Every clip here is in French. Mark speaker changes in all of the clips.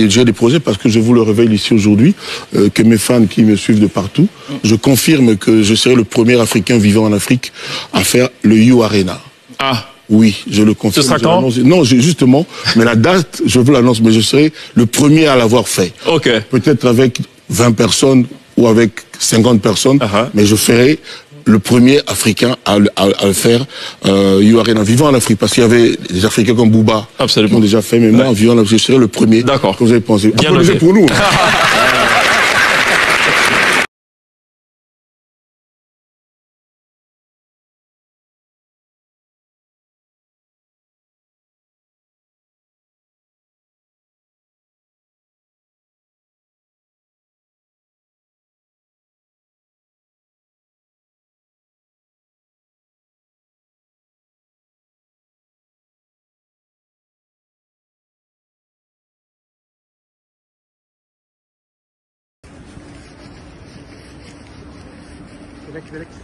Speaker 1: J'ai des projets parce que je vous le révèle ici aujourd'hui, que mes fans qui me suivent de partout, je confirme que je serai le premier Africain vivant en Afrique à faire le You Arena.
Speaker 2: Ah.
Speaker 1: Oui, je le confirme.
Speaker 2: Ce sera quand?
Speaker 1: Non, justement, mais la date, je vous l'annonce, mais je serai le premier à l'avoir fait.
Speaker 2: Ok.
Speaker 1: Peut-être avec 20 personnes ou avec 50 personnes, mais je ferai le premier Africain à le faire, You Arena, vivant en Afrique, parce qu'il y avait des Africains comme Bouba qui l'ont déjà fait, mais moi, vivant en Afrique, je serai le premier.
Speaker 2: D'accord.
Speaker 1: Comme vous avez pensé.
Speaker 2: Bien
Speaker 1: noté pour nous.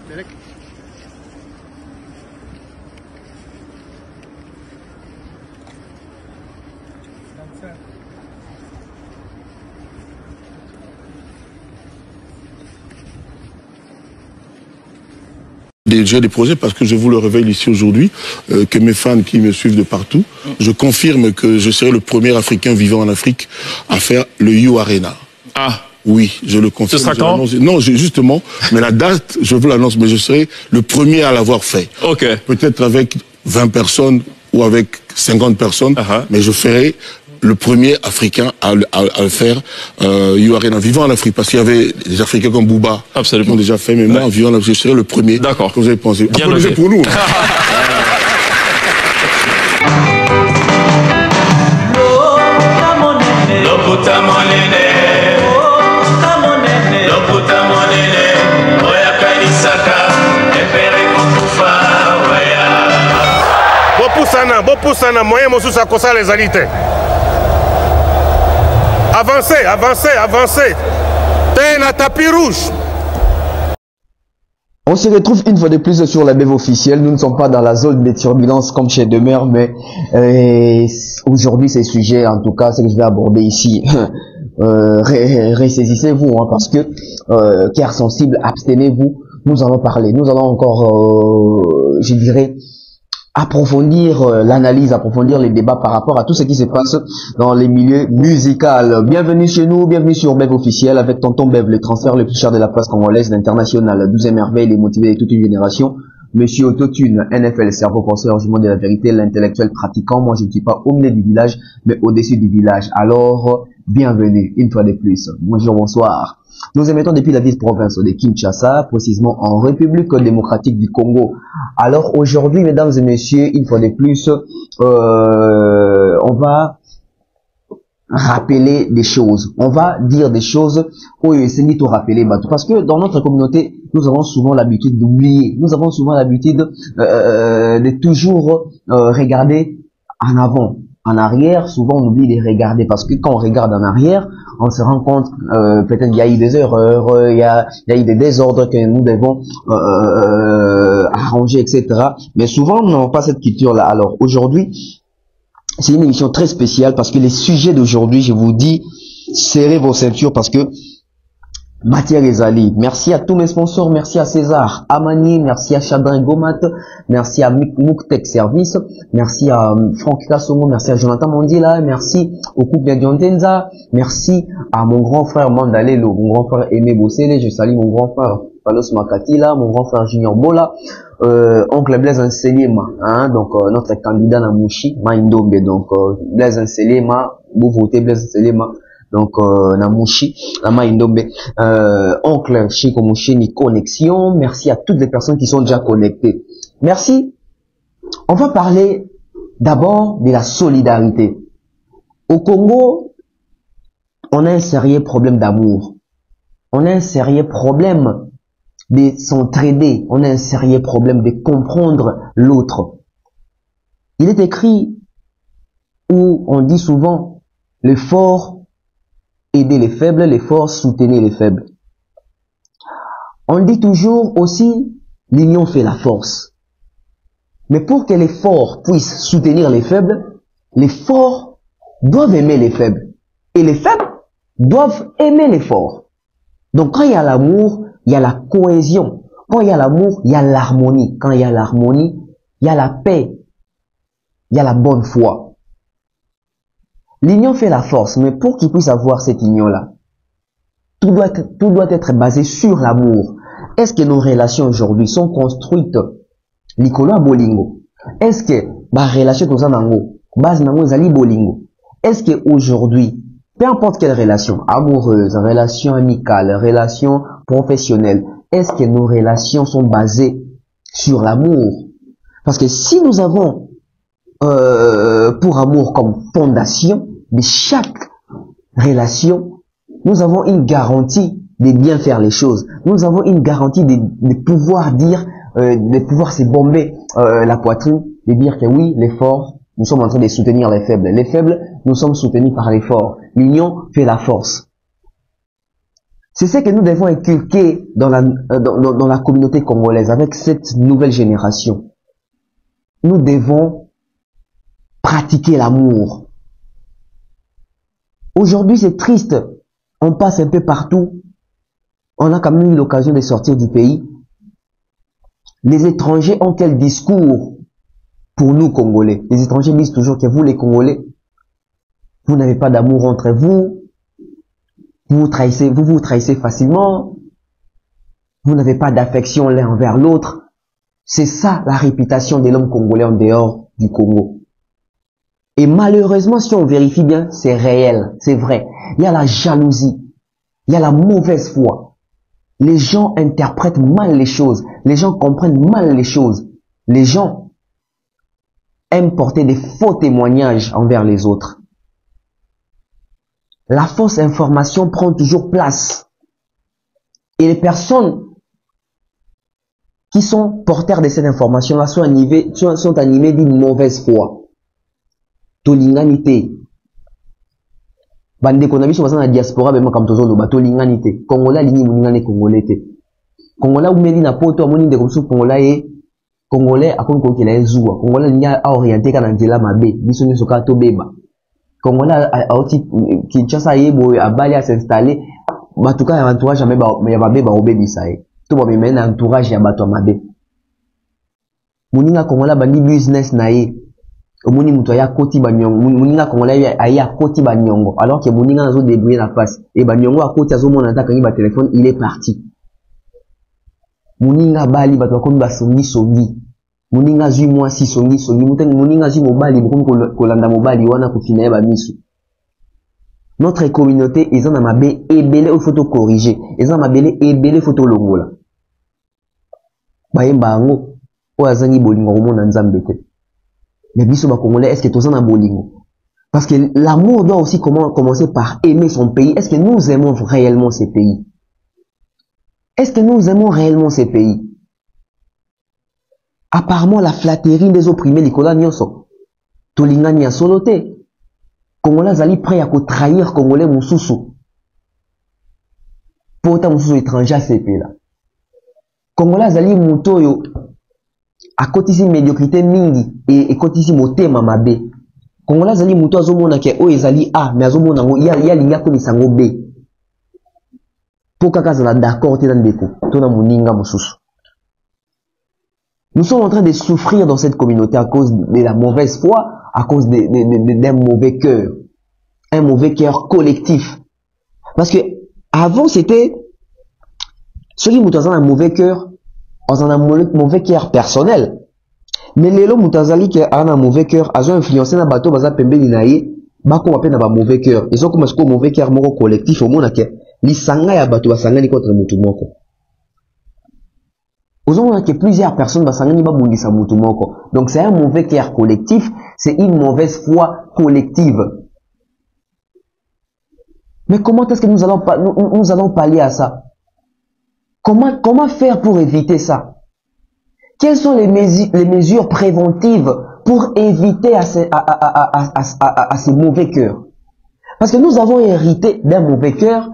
Speaker 3: Melek.
Speaker 1: J'ai des projets parce que je vous le révèle ici aujourd'hui, que mes fans qui me suivent de partout, je confirme que je serai le premier Africain vivant en Afrique à faire le You Arena.
Speaker 2: Ah.
Speaker 1: Oui, je le confirme.
Speaker 2: Ce sera quand?
Speaker 1: Non, justement, mais la date, je vous l'annonce, mais je serai le premier à l'avoir fait.
Speaker 2: Ok.
Speaker 1: Peut-être avec 20 personnes ou avec 50 personnes, mais je ferai le premier Africain à le faire, You Arena, vivant en Afrique, parce qu'il y avait des Africains comme Bouba qui l'ont déjà fait, mais moi, vivant en Afrique, je serai le premier.
Speaker 2: D'accord.
Speaker 1: Comme vous avez pensé.
Speaker 2: Bien noté
Speaker 1: pour nous.
Speaker 3: Bopusana, moyen mosusu akosa les alités. Avancez. T'es un tapis rouge.
Speaker 4: On se retrouve une fois de plus sur la BEV officielle. Nous ne sommes pas dans la zone des turbulences comme chez Demeure, mais aujourd'hui, ces sujets, en tout cas, ce que je vais aborder ici, ressaisissez-vous, hein, parce que cœur sensible, abstenez-vous. Nous allons parler. Nous allons encore, je dirais, approfondir l'analyse, approfondir les débats par rapport à tout ce qui se passe dans les milieux musicaux. Bienvenue chez nous, bienvenue sur BEV officiel avec Tonton Bev, le transfert le plus cher de la place congolaise, l'international, la 12e merveille, les motivés de toute une génération. Monsieur Autotune, NFL, cerveau penseur, jument de la vérité, l'intellectuel pratiquant. Moi, je ne suis pas au milieu du village, mais au-dessus du village. Alors, bienvenue, une fois de plus. Bonjour, bonsoir. Nous émettons depuis la ville-province de Kinshasa, précisément en République démocratique du Congo. Alors, aujourd'hui, mesdames et messieurs, une fois de plus, on va rappeler des choses. On va dire des choses où il s'est tout rappeler, parce que dans notre communauté, nous avons souvent l'habitude d'oublier. Nous avons souvent l'habitude de toujours regarder en avant. En arrière, souvent on oublie de regarder, parce que quand on regarde en arrière, on se rend compte peut-être qu'il y a eu des erreurs, il y a eu des désordres que nous devons arranger, etc. Mais souvent, on n'a pas cette culture-là. Alors aujourd'hui, c'est une émission très spéciale parce que les sujets d'aujourd'hui, je vous dis, serrez vos ceintures parce que matière ezali. Merci à tous mes sponsors, merci à César Amani, merci à Chadrin Gomat, merci à Mouktek Service, merci à Franck Kassongo, merci à Jonathan Mondila, merci au couple Diontenza, merci à mon grand frère Mandalelo, mon grand frère Aimé Bossele, je salue mon grand frère Palos Makatila, mon grand frère Junior Bola, oncle Blaise Nselema, hein, donc notre candidat Namouchi, Maïndombe, donc Blaise Nselema, vous votez Blaise Nselema. Donc, Namouchi, Maïndombe, oncle Chiko Moucheni Connexion. Merci à toutes les personnes qui sont déjà connectées. Merci. On va parler d'abord de la solidarité. Au Congo, on a un sérieux problème d'amour. On a un sérieux problème de s'entraider. On a un sérieux problème de comprendre l'autre. Il est écrit où on dit souvent le fort aider les faibles, les forts soutenir les faibles. On dit toujours aussi, l'union fait la force. Mais pour que les forts puissent soutenir les faibles doivent aimer les faibles. Et les faibles doivent aimer les forts. Donc quand il y a l'amour, il y a la cohésion. Quand il y a l'amour, il y a l'harmonie. Quand il y a l'harmonie, il y a la paix. Il y a la bonne foi. L'union fait la force, mais pour qu'il puisse avoir cette union-là, tout doit être basé sur l'amour. Est-ce que nos relations aujourd'hui sont construites likolo ya bolingo? Est-ce que ma relation toza nango base nango ezali bolingo? Est-ce que aujourd'hui, peu importe quelle relation, amoureuse, relation amicale, relation professionnelle, est-ce que nos relations sont basées sur l'amour? Parce que si nous avons pour amour comme fondation de chaque relation, nous avons une garantie de bien faire les choses. Nous avons une garantie de pouvoir dire, de pouvoir se bomber la poitrine, de dire que oui, les forts, nous sommes en train de soutenir les faibles. Les faibles, nous sommes soutenus par les forts. L'union fait la force. C'est ce que nous devons inculquer dans la communauté congolaise avec cette nouvelle génération. Nous devons pratiquer l'amour. Aujourd'hui, c'est triste. On passe un peu partout. On a quand même eu l'occasion de sortir du pays. Les étrangers ont quel discours pour nous, Congolais? Les étrangers disent toujours que vous, les Congolais, vous n'avez pas d'amour entre vous. Vous vous trahissez facilement. Vous n'avez pas d'affection l'un envers l'autre. C'est ça la réputation de l'homme congolais en dehors du Congo. Et malheureusement, si on vérifie bien, c'est réel, c'est vrai. Il y a la jalousie, il y a la mauvaise foi. Les gens interprètent mal les choses, les gens comprennent mal les choses. Les gens aiment porter des faux témoignages envers les autres. La fausse information prend toujours place. Et les personnes qui sont porteurs de cette information-là sont animées d'une mauvaise foi. Tolinganité. Bande konabiso baza na diaspora bema comme tozo ba tolinganité. Kongola lingi muningane congolais te. Kongola umeli na poto amoni de komsu kongola e congolais akon ko kila ezua. Kongola nya a orienté kana nzela mabe. Biso nyoso ka to beba. Kongola auti Kinshasa yebo abali a s'installer. Batuka ya entourage ya babe ba obebisa e. To ba mena entourage ya bato mabe. Muninga kongola bandi business na ye. Omoni muto ya koti banyongo muninga kongola ya koti banyongo alors que muninga nazo débrouiller la face et banyongo a koti azomona ata kangi ba téléphone il est parti. Muninga bali bato bakomi basongi muninga zui moi si songi muninga zui mobali bokomi kolanda mobali wana kofina ya ba misu. Notre communauté ils en a mabe ebele au photo corriger ils en a mabele ebele photo longola bayemba ngo o azangi bolingo komona nzambe te. Mais biso ba Congolais, est-ce que tous en a bolingo? Parce que l'amour doit aussi commencer par aimer son pays. Est-ce que nous aimons réellement ces pays? Est-ce que nous aimons réellement ces pays? Apparemment, la flatterie des opprimés, Nicolas Nyonso. Tolinga nya solote. Congolais zali prêt à trahir Congolais mususu. Pour autant mususu étranger à ces pays-là. Congolais zali mutoyo. A kotisi médiocrité mingi et kotisi motema mabe. Kongola zali muto azomona ke o ezali a mais azomona ngo ya linga ko lisango b. Poka kazala d'accord te ndeko to na muninga mususu. Nous sommes en train de souffrir dans cette communauté à cause de la mauvaise foi, à cause d'un mauvais cœur. Un mauvais cœur collectif. Parce que avant c'était ceux qui muto un mauvais cœur on a un mauvais cœur personnel. Mais les gens qui ont un mauvais cœur, ils ont influencé na bateau baza pembeni na ye, bako wape na ba mauvais cœur. Ils ont comme un mauvais cœur moko collectif au monde que lisanga ya bateau basangani contre mutu moko. Ils ont que plusieurs personnes basangani ba bundisa mutu moko. Donc c'est un mauvais cœur collectif, c'est une mauvaise foi collective. Mais comment est-ce que nous allons pallier à ça? Comment faire pour éviter ça? Quelles sont les mesures préventives pour éviter à ces mauvais cœurs? Parce que nous avons hérité d'un mauvais cœur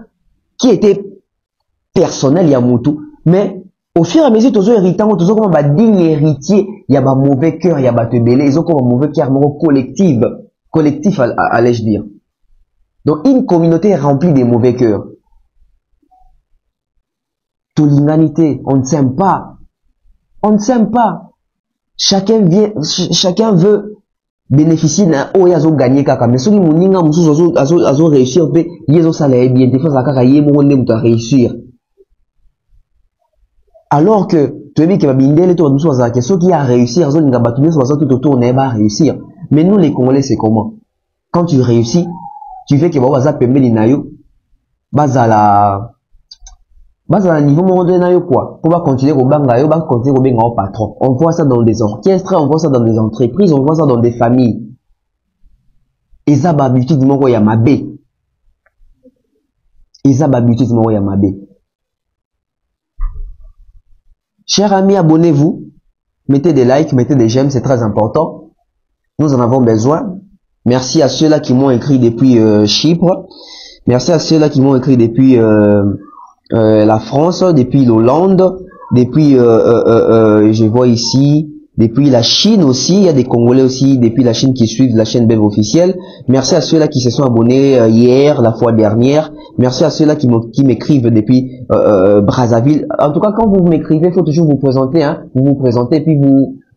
Speaker 4: qui était personnel, Yamutu, mais au fur et à mesure, tous les héritants, tous comme un digne héritier, il y a un mauvais cœur, il y a un tebele, ils ont comme un mauvais cœur collectif, allais-je dire. Donc, une communauté remplie de mauvais cœurs. Tolinganité, on ne s'aime pas. On ne s'aime pas. Chacun veut bénéficier d'un haut et azo gagner kaka. Mais ceux qui m'ont azo réussir, yezo salaire bien, des fois ça kaka yé mon ne réussir. Alors que tu veux que ma bindele to nous soit ceux qui a réussi azo ninga batuné soit tout autour n'est pas réussir. Mais nous les Congolais c'est comment? Quand tu réussis, tu fais que baza pembe linayo bazala niveau monde nayo quoi. Pour pas continuer au bangayo, ba continuer au benga au patron. On voit ça dans des orchestres, on voit ça dans des entreprises, on voit ça dans des familles. Et ça ba habitude du moko ya mabe. Et ça ba habitude du moko ya mabe. Chers amis, abonnez-vous, mettez des likes, mettez des j'aime, c'est très important. Nous en avons besoin. Merci à ceux-là qui m'ont écrit depuis Chypre. Merci à ceux-là qui m'ont écrit depuis la France, depuis l'Hollande, depuis je vois ici, depuis la Chine aussi, il y a des Congolais aussi depuis la Chine qui suivent la chaîne Bev officielle. Merci à ceux-là qui se sont abonnés hier, la fois dernière. Merci à ceux-là qui m'écrivent depuis Brazzaville. En tout cas, quand vous m'écrivez, il faut toujours vous présenter, hein. Vous vous présentez puis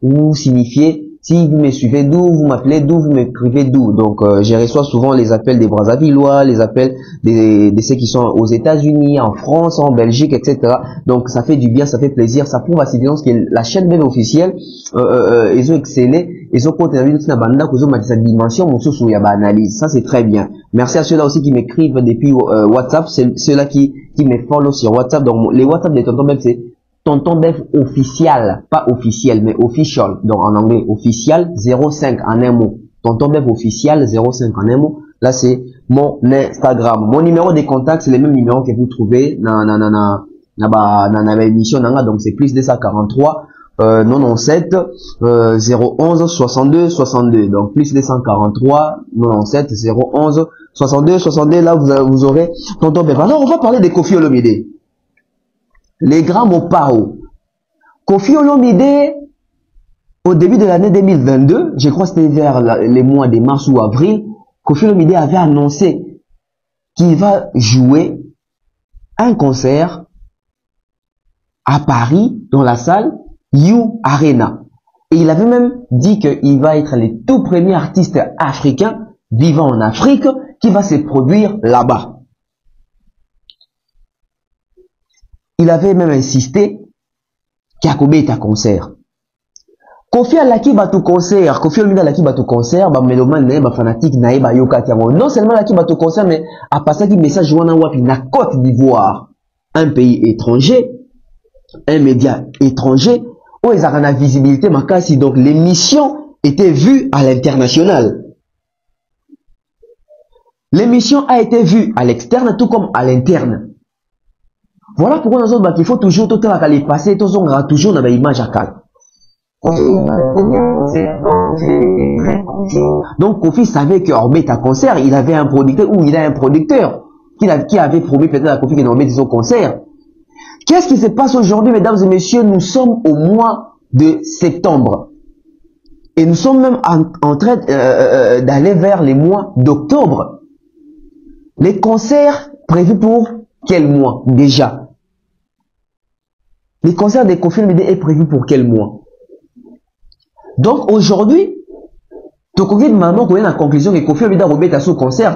Speaker 4: vous signifiez. Si vous me suivez d'où, vous m'appelez d'où, vous m'écrivez d'où. Donc, je reçois souvent les appels des Brazzavillois, les appels de ceux qui sont aux États-Unis, en France, en Belgique, etc. Donc, ça fait du bien, ça fait plaisir. Ça prouve à cette évidence que la chaîne Bev officielle, ils ont excellé, ils ont continué à banda, ils ont mis cette dimension, mon sous y a analyse. Ça, c'est très bien. Merci à ceux-là aussi qui m'écrivent depuis WhatsApp, c'est ceux-là qui me follow sur WhatsApp. Donc, les WhatsApp des Tonton Bev, c'est Tonton Bev officiel, pas officiel, mais official, donc en anglais, official 05 en un mot. Tonton Bev officiel 05 en un mot. Là, c'est mon Instagram. Mon numéro de contact, c'est le même numéro que vous trouvez dans l'émission, donc c'est plus 243 97 011 62 62. Donc plus 243 97 011 62 62. Là, vous aurez Tonton Bev. Alors, on va parler de Koffi Olomide. Les grands Mopao. Koffi Olomide, au début de l'année 2022, je crois que c'était vers les mois de mars ou avril, Koffi Olomide avait annoncé qu'il va jouer un concert à Paris, dans la salle You Arena. Et il avait même dit qu'il va être le tout premier artiste africain vivant en Afrique qui va se produire là-bas. Il avait même insisté qu'il y a un concert. Koffi alaki batu concert, Koffi Olomide alaki batu concert, ba mélomane na ba fanatique na ba yoka tiamo. Non seulement alaki batu concert, mais a passé qui message wana wapi na Côte d'Ivoire, un pays étranger, un média étranger, où ils ont la visibilité makasi. Donc l'émission était vue à l'international. L'émission a été vue à l'externe tout comme à l'interne. Voilà pourquoi nous autres, il faut toujours tout le temps les passer, toujours dans l'image à calme. Donc Koffi savait que Orbet à concert, il avait un producteur ou il a un producteur qui avait promis peut-être à Koffi qu'il Orbet son concert. Qu'est-ce qui se passe aujourd'hui, mesdames et messieurs? Nous sommes au mois de septembre et nous sommes même en train d'aller vers les mois d'octobre. Les concerts prévus pour quel mois déjà? Les concerts de Koffi Olomide est prévu pour quel mois? Donc aujourd'hui, tu connais maintenant qu'on a la conclusion que Koffi Olomide a remis son concert.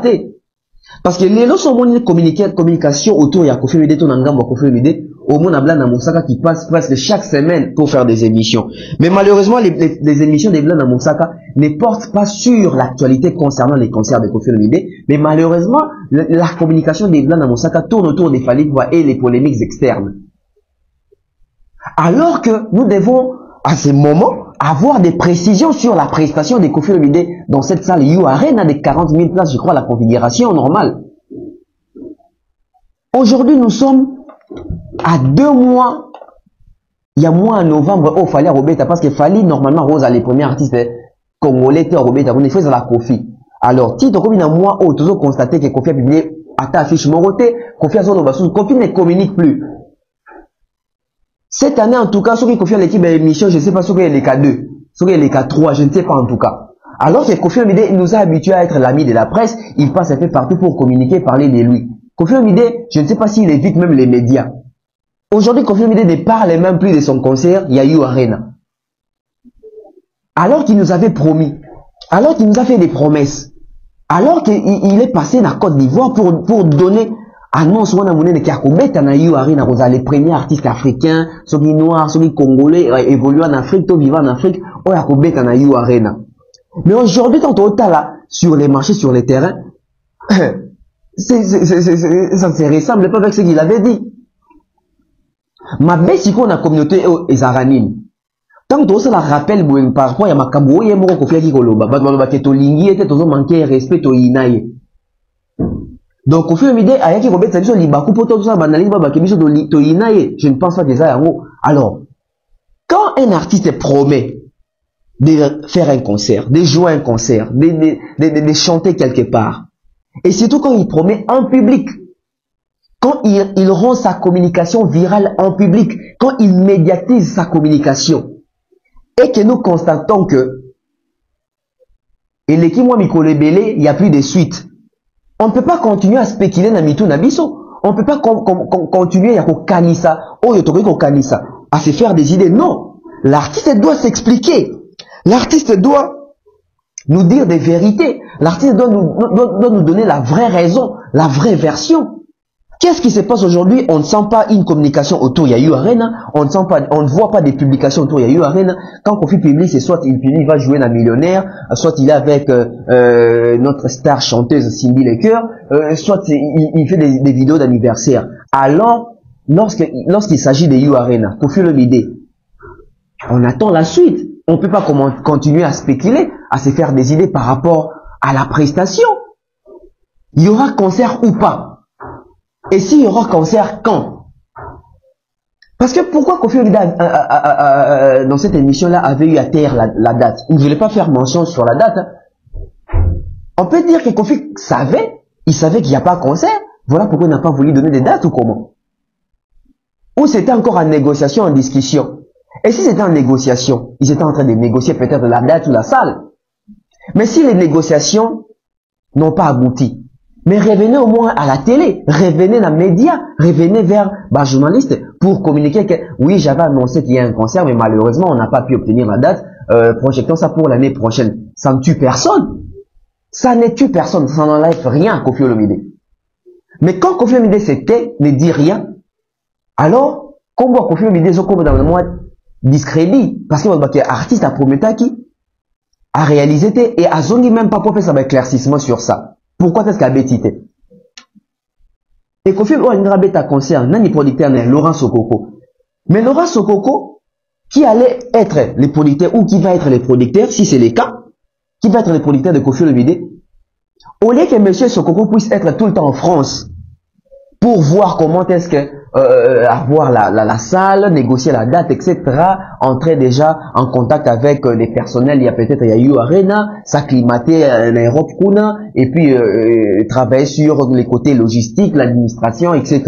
Speaker 4: Parce que les lorsqu'on a une communication autour de Koffi Olomide, on a un Koffi Olomide, au moins on a Moussaka qui passe presque chaque semaine pour faire des émissions. Mais malheureusement, les émissions de Blan Moussaka ne portent pas sur l'actualité concernant les concerts de Koffi Olomide. Mais malheureusement, la communication de Blan Moussaka tourne autour des Fally Ipupa et les polémiques externes. Alors que nous devons, à ce moment, avoir des précisions sur la prestation de Koffi Olomide dans cette salle You Arena de 40 000 places, je crois, la configuration normale. Aujourd'hui, nous sommes à 2 mois. Il y a mois en novembre, il fallait Robeta, parce qu'il fallait normalement Rose, les premiers artistes congolais, Robeta, on est fait à la Koffi. Alors, si tu as un mois où tu as constaté que Koffi a publié à ta affiche Moroté, Koffi a son Koffi ne communique plus. Cette année, en tout cas, ceux qui confient l'équipe de l'émission, je ne sais pas ceux qui est les K2, ceux qui est les K3, je ne sais pas en tout cas. Alors que Koffi Olomide nous a habitués à être l'ami de la presse, il passe un peu partout pour communiquer, parler de lui. Koffi Olomide, je ne sais pas s'il évite même les médias. Aujourd'hui, Koffi Olomide ne parle même plus de son concert Yayu Arena. Alors qu'il nous avait promis, alors qu'il nous a fait des promesses, alors qu'il est passé dans la Côte d'Ivoire pour donner annonce wana monene qui a combattu na Yayu Arena, les premiers artistes africains, ceux qui noirs, ceux qui congolais, évoluent en Afrique, tout vivant en Afrique, on a combattu na Yayu Arena. Mais aujourd'hui, quand on est là, sur les marchés, sur les terrains, ça ne se ressemble pas avec ce qu'il avait dit. Ma baisse, on a communauté et Zaranine. Tant que ça la rappelle, par rapport à ma kabou, il y a mon conflit qui koloba. Bah, to lingi, était toujours manqué respect au inaye. Donc, au fur et à mesure, il y a qui commet ça, libaku, pour tout ça, banali, bah, qui to inaye. Je ne pense pas que ça, alors, quand un artiste promet de faire un concert, de jouer un concert, de chanter quelque part, et surtout quand il promet en public, quand il rend sa communication virale en public, quand il médiatise sa communication, et que nous constatons que, et l'équipe moi Mikolebele, il n'y a plus de suite. On ne peut pas continuer à spéculer dans Mitou Nabiso. On ne peut pas continuer à kanisa, à se faire des idées. Non. L'artiste doit s'expliquer. L'artiste doit nous dire des vérités. L'artiste doit nous donner la vraie raison, la vraie version. Qu'est-ce qui se passe aujourd'hui? On ne sent pas une communication autour de Yayu Arena, on ne voit pas des publications autour de Yayu Arena. Quand Kofi publie, c'est soit il va jouer dans Millionnaire, soit il est avec notre star chanteuse Cindy Lecoeur, soit il fait des vidéos d'anniversaire. Alors, lorsqu'il s'agit de Yayu Arena, Kofi Olomide, on attend la suite. On ne peut pas continuer à spéculer, à se faire des idées par rapport à la prestation. Il y aura concert ou pas? Et s'il y aura concert, quand? Parce que pourquoi Kofi Olomide dans cette émission-là avait eu à taire la date? Il ne voulait pas faire mention sur la date. On peut dire que Kofi savait, il savait qu'il n'y a pas de concert. Voilà pourquoi il n'a pas voulu donner des dates ou comment? Ou c'était encore en négociation, en discussion? Et si c'était en négociation, ils étaient en train de négocier peut-être la date ou la salle. Mais si les négociations n'ont pas abouti, mais revenez au moins à la télé, revenez dans les médias, revenez vers les journalistes pour communiquer que oui, j'avais annoncé qu'il y a un concert, mais malheureusement, on n'a pas pu obtenir la date. Projetons ça pour l'année prochaine. Ça ne tue personne. Ça ne tue personne. Ça n'enlève rien à Kofi Olomide. Mais quand Kofi Olomide se tait, ne dit rien, alors, comme Kofi Olomide, c'est comme dans le mois discrédit, parce que l'artiste a promis qui a réalisé et a zongi même pas pour faire un éclaircissement sur ça. Pourquoi est-ce qu'il a bêtité? Et Kofi Olomide a concert, nani producteur Laurent Sokoko. Mais Laurent Sokoko, qui allait être le producteur ou qui va être le producteur, si c'est le cas, qui va être le producteur de Kofi Olomide, au lieu que monsieur Sokoko puisse être tout le temps en France pour voir comment est-ce que avoir la salle, négocier la date, etc. Entrer déjà en contact avec les personnels, il y a peut-être Yayu Arena, s'acclimater en Europe Kuna, et puis travailler sur les côtés logistiques, l'administration, etc.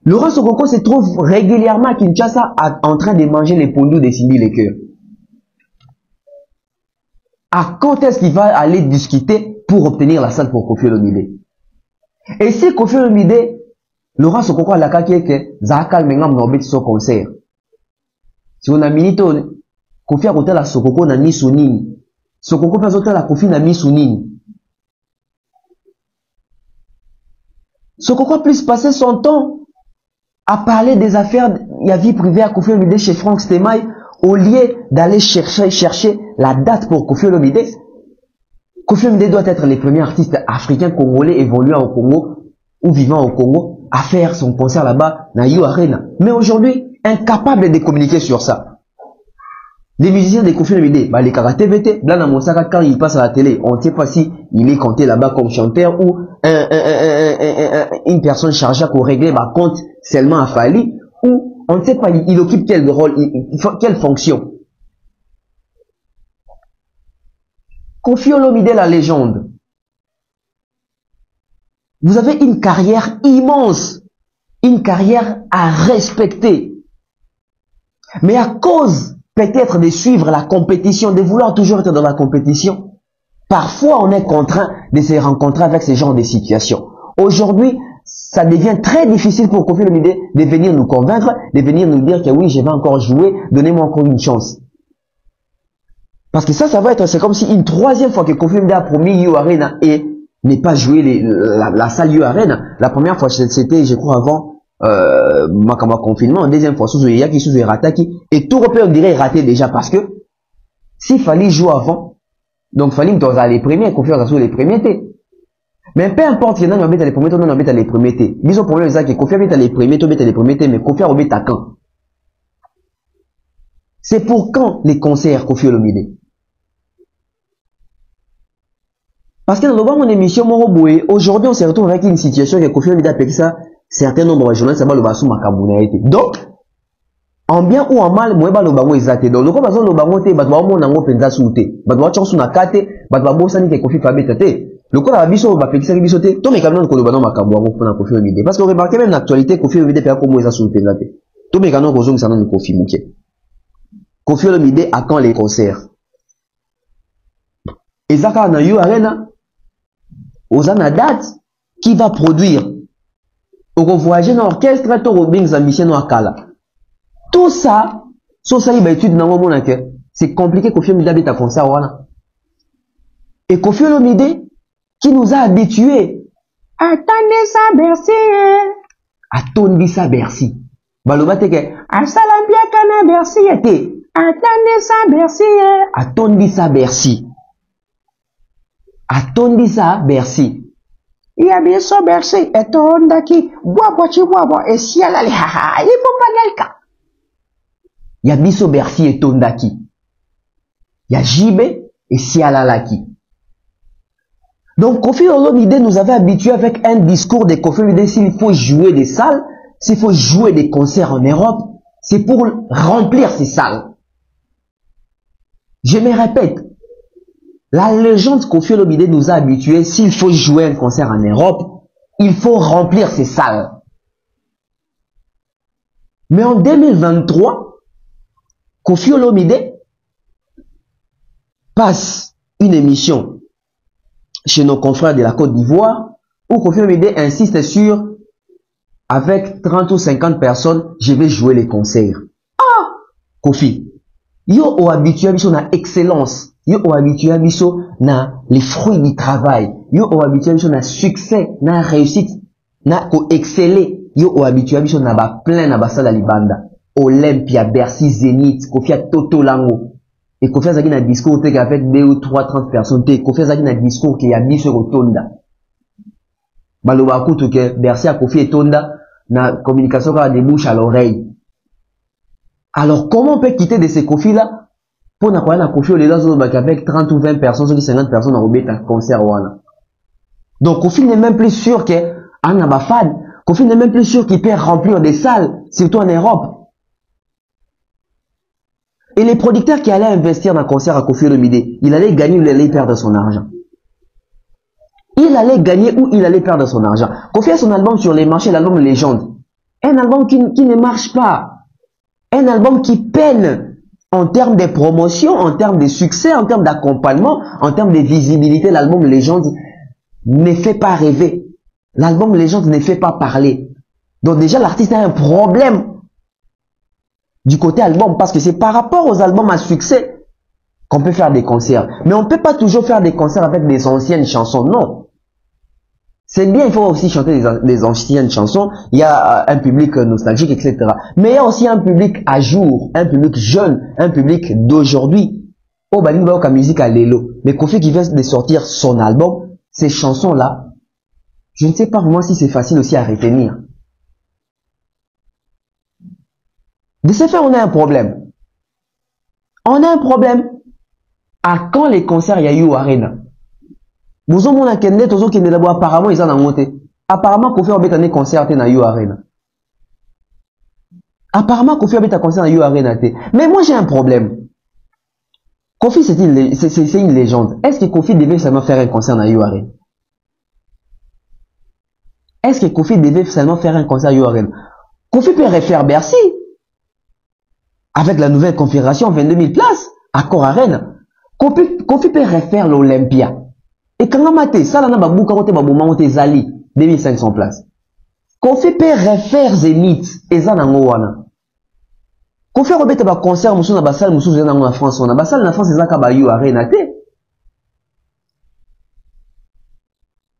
Speaker 4: Laurent Sokoko se trouve régulièrement à Kinshasa en train de manger les pondus de Cindy Lecoeur. À quand est-ce qu'il va aller discuter pour obtenir la salle pour Kofi Olomide? Et si Kofi Olomide, Laurent Sokoko a la que Zakal Mengam n'obéit son concert. Si on a minito, Kofi a côté la Sokoko n'a ni sounini. Sokoko pas autant la Kofi n'a ni sounini. Sokoko a plus passé son temps à parler des affaires, il y a vie privée à Kofi Olomide chez Franck Stemay, au lieu d'aller chercher la date pour Kofi Olomide. Kofi Olomide doit être le premier artiste africain congolais évoluant au Congo ou vivant au Congo à faire son concert là-bas dans Yayu Arena. Mais aujourd'hui, incapable de communiquer sur ça. Les musiciens de Kofi Olomide, les karaté VT, là dans mon sac, quand il passe à la télé, on ne sait pas si il est compté là-bas comme chanteur ou une personne chargée pour régler ma compte seulement à Fali, ou on ne sait pas, il occupe quel rôle, quelle fonction. Kofi Olomide, la légende. Vous avez une carrière immense, une carrière à respecter. Mais à cause peut-être de suivre la compétition, de vouloir toujours être dans la compétition, Parfois, on est contraint de se rencontrer avec ce genre de situations. Aujourd'hui, ça devient très difficile pour Koffi Olomide de venir nous convaincre, de venir nous dire que oui, je vais encore jouer, donnez-moi encore une chance. Parce que ça va être, c'est comme si une troisième fois que Koffi Olomide a promis You Arena et n'est pas joué la salle You Arena. La première fois, c'était, je crois, avant Makama confinement. La deuxième fois, sous Yaki, sous Rataki. Et tout repère, on dirait, raté déjà parce que s'il fallait jouer avant, donc il fallait que les premiers, Koffi Olomide les premiers. Mais peu importe si on a les premiers, on a les premiers. Mais au problème, c'est que Koffi Olomide les premiers, les premiers, mais Koffi Olomide à quand? C'est pour quand les concerts Koffi Olomide? Parce que dans mon émission, aujourd'hui, on se retrouve avec une situation que Koffi Olomide a appelé ça, certain nombre de journalistes, ça va le basou makabouna. Donc, en bien ou en mal, moi, le bango exact. Donc, le coup, le bango, te, batwa mon nango penza soute. Batwa chanson na kate, batwa bossa ni ke Koffi Fabete te. Le coup, la biso, va pékisa bisote, tout mes canons que le banon makabouna pour la Koffi Olomide. Parce que remarquez même l'actualité, Koffi Olomide fait comme ça sous penza te. Tout mes canons que ça n'a Koffi Mouké. Koffi Olomide à quand les concerts? Et ça, quand on a eu Arena, aux ana date qui va produire au voyager dans l'orchestre to robing ambition no akala tout ça so ça il étude dans mon que c'est compliqué Koffi Olomide habite comme ça voilà et Koffi Olomide qui nous a habitués attendez ça Bercy attendez ça Bercy baloba te que asalambia kana Bercy était attendez ça Bercy attendez ça Bercy. Attendez ça, Bercy. Il y a bien ça, Bercy. Et ton daki, bois, et si elle a les haha, il faut pas quelqu'un. Il y a bien ça, Bercy et ton daki. Il y a JB et si elle a laki. Donc, Koffi Olomide nous avait habitués avec un discours de Koffi Olomide s'il faut jouer des salles, s'il faut jouer des concerts en Europe, c'est pour remplir ces salles. Je me répète. La légende Koffi Olomide nous a habitués, s'il faut jouer un concert en Europe, il faut remplir ces salles. Mais en 2023, Koffi Olomide passe une émission chez nos confrères de la Côte d'Ivoire où Koffi Olomide insiste sur avec 30 ou 50 personnes, je vais jouer les concerts. Ah! Koffi, yo o habitué à son excellence. Yo o habitué à biso na les fruits du travail. Yo o habitué à biso na succès, na réussite, na ko exceller. Yo o habitué à biso na ba plein na basala libanda. Olympia, Bercy, Zénith, Koffi a Toto Lango. Et Koffi a zaki na discours te avec 2 ou 3, 30 personnes te. Koffi a zaki na discours qui a biso rotonda. Baloba kutu ke Bercy a Koffi et Tonda na communication de bouche à l'oreille. Alors comment on peut quitter de ces Koffi là? Pour n'a pas Koffi Olomide avec 30 ou 20 personnes, 50 personnes en un concert. Donc Koffi n'est même plus sûr que un fan. Koffi n'est même plus sûr qu'il peut remplir des salles, surtout en Europe. Et les producteurs qui allaient investir dans un concert à Koffi Olomide, il allait gagner ou il allait perdre son argent. Il allait gagner ou il allait perdre son argent. Koffi a son album sur les marchés, l'album Légende. Un album qui ne marche pas. Un album qui peine. En termes de promotion, en termes de succès, en termes d'accompagnement, en termes de visibilité, l'album Légende ne fait pas rêver. L'album Légende ne fait pas parler. Donc déjà, l'artiste a un problème du côté album parce que c'est par rapport aux albums à succès qu'on peut faire des concerts. Mais on ne peut pas toujours faire des concerts avec des anciennes chansons, non. C'est bien, il faut aussi chanter des anciennes chansons. Il y a un public nostalgique, etc. Mais il y a aussi un public à jour, un public jeune, un public d'aujourd'hui. Oh, bah, il va au musique à l'élo. Mais Koffi qui vient de sortir son album, ces chansons-là, je ne sais pas vraiment si c'est facile aussi à retenir. De ce fait, on a un problème. On a un problème. À quand les concerts il y a eu Arena? Vous avez un kende tozo kende labo apparemment ils en ont monté. Apparemment Koffi Olomide a un concert na You Arena. Apparemment Koffi Olomide a un concert na You Arena. Mais moi j'ai un problème. Koffi c'est une légende. Est-ce que Koffi devait seulement faire un concert na You Arena? Est-ce que Koffi devait seulement faire un concert à You Arena? Koffi peut refaire Bercy. Avec la nouvelle configuration 22 000 places. Accor Arena. Kofi peut refaire l'Olympia. Et quand on a été, ça, là, on a beaucoup Zali, 2500 places. Kofi peut refaire Zénith, et ça, on Kofi Robert a un concert, monsieur, dans la salle, monsieur, en France, on a la salle, en France, c'est ça, Kabayou, Arena,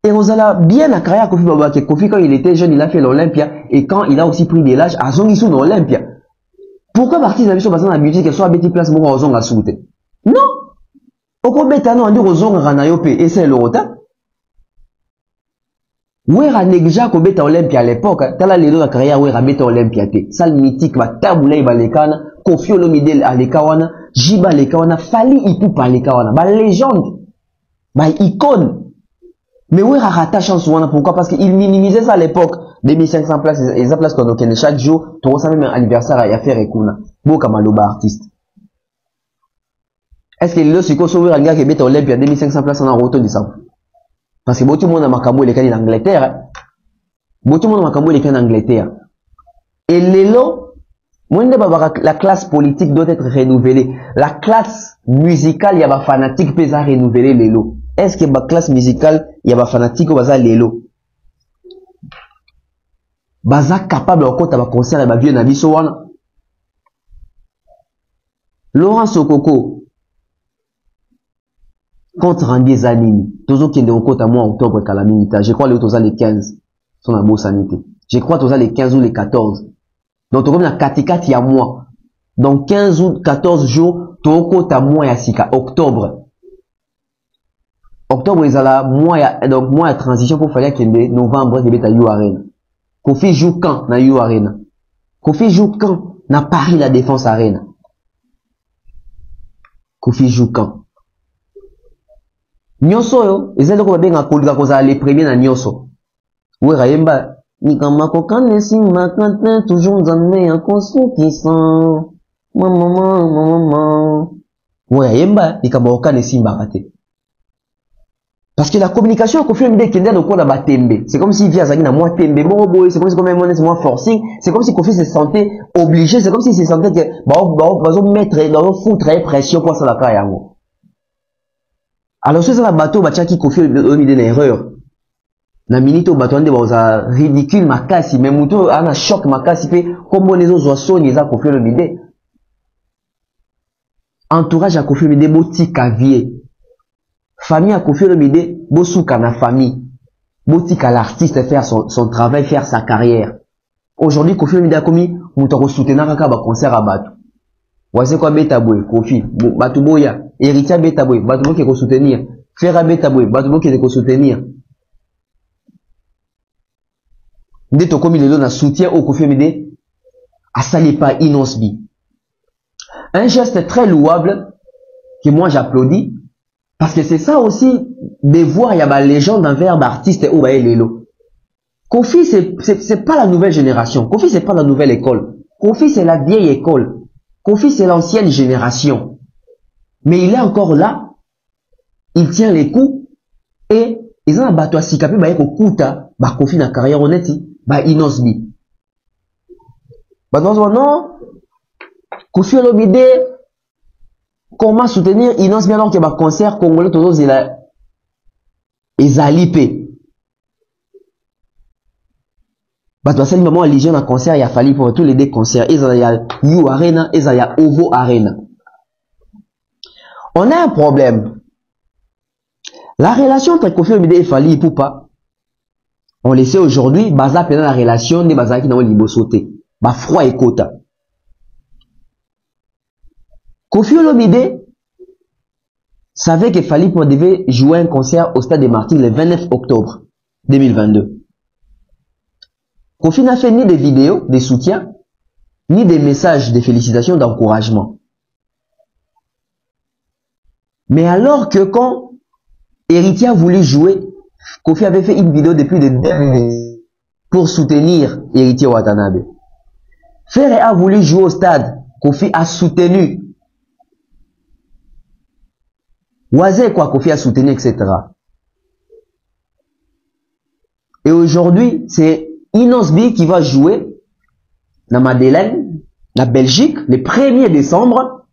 Speaker 4: et on a bien à créer Kofi Baba, que Kofi, quand il était jeune, il a fait l'Olympia, et quand il a aussi pris de l'âge, à Zongisou dans l'Olympia. Pourquoi partir de la mission, dans la musique, qu'elle soit à Betty Place, pour qu'on a souhaité? Non! Au combien on dit aux gens Ranayope et c'est le retard. Oui, Ranegja ko beta Olympia à l'époque, tala les deux carrière oui beta Olympia te. Sal mythique ba tabulay ba lekana, Kofi Olomide à lekawana, Jiba lekawana, Fali Ipupa lekawana, ba légende, ba icône. Mais oui, rata chance wana pourquoi? Parce qu'il minimisait ça à l'époque. 2500 places, et ça place qu'on a chaque jour, tu ressens même un anniversaire à faire et kuna. Beau comme un loba artiste. Est-ce que le succo sauver un gars qui est Olympia 2500 places en retour de ça? Parce que beaucoup de monde a Macabo et les cas en Angleterre. Beaucoup de monde a Macabo et les cas en Angleterre. Et les lots, la classe politique doit être renouvelée. La classe musicale, il y a des fanatiques qui peuvent renouveler les lots. Est-ce que la classe musicale, il y a des fanatiques qui peuvent les lots? Baza capable encore de concert et de vieux nabiso wana. Laurent Sokoko. Contre Randy Zanini, toujours qui est en côte à moi octobre Calamita. Je crois que les 15 sont en bonne sanité. Je crois que les 15 ou les 14. Donc, on a 4 y a mois. Donc, 15 ou 14 jours, ton côte à moi à Sika, octobre. Octobre, ils ont la mois, donc, mois de transition pour faire qu'il y ait novembre, il y a You Arena. Kofi joue quand na You Arena? Kofi joue quand na Paris la Défense Arena? Kofi joue quand? Nyoso yo, ils ont bien à cause les premiers na Nyoso. Oui, Rayemba, ni comme ma coquine, si ma cantin, toujours dans le meilleur construction. Maman. Oui, Rayemba, ni comme ma coquine, si ma raté. Parce que la communication, qu'on fait une idée qu'il y a au cours de la tembe. C'est comme si via Zagina, moi tembe, bon, c'est comme si comme moi, c'est moi forcing, c'est comme si qu'on fait se sentait obligé, c'est comme si se sentait que, bah, mettre, dans foutre pression pour ça la carrière. Alors, c'est ça, la bateau, bah, qui confie une erreur. Na minute au bateau, on a ridicule, ma casse, mais mouton, on a choc, ma casse, fait, comme les autres oiseaux, ils ont confié le idée. Entourage a confié l'idée, boutique à vie. Famille a confié l'idée, bossou à la famille. Boutique à l'artiste faire son travail, faire sa carrière. Aujourd'hui, confié l'idée a commis, mouton soutenir un concert à bateau. Voici quoi beta boy, Kofi, Batouboya, héritier beta boy, Batoubo qui est soutenir, Ferra beta boy, Batoubo qui est soutenir. Dès que comme il donne un soutien au Kofi Médé, à Salipa Inosbi. Un geste très louable, que moi j'applaudis, parce que c'est ça aussi, de voir, il y a ma légende envers l'artiste ou Lélo. Kofi, c'est pas la nouvelle génération. Kofi, c'est pas la nouvelle école. Kofi, c'est la vieille école. Kofi, c'est l'ancienne génération. Mais il est encore là. Il tient les coups. Et ils ont un bateau à Sikapi, bah, Kuta, bah, Kofi, na carrière honnête, bah, Inosbi. Bah, non. Kofi Olomide, comment soutenir Inosbi alors qu'il y a un concert congolais, tous il a, Ezalipé. Parce que c'est le moment où les gens ont un concert, il a fallu pour tous les deux concerts. Il y a You Arena, il y a Ovo Arena. On a un problème. La relation entre Kofi Olomide et Fally Ipupa, on le sait aujourd'hui, baza pendant la relation des baza qui n'ont pas sauté. Bah froid et quota. Kofi Olomide savait que Fally Ipupa devait jouer un concert au Stade des Martyrs le 29 octobre 2022. Kofi n'a fait ni des vidéos de soutien, ni des messages de félicitations, d'encouragement. Mais alors que quand Héritier a voulu jouer, Kofi avait fait une vidéo depuis de 2 minutes pour soutenir Héritier Watanabe. Ferré a voulu jouer au stade, Kofi a soutenu. Oisé quoi, Kofi a soutenu, etc. Et aujourd'hui, c'est Inosbi qui va jouer dans Madeleine, la Belgique, le 1er décembre.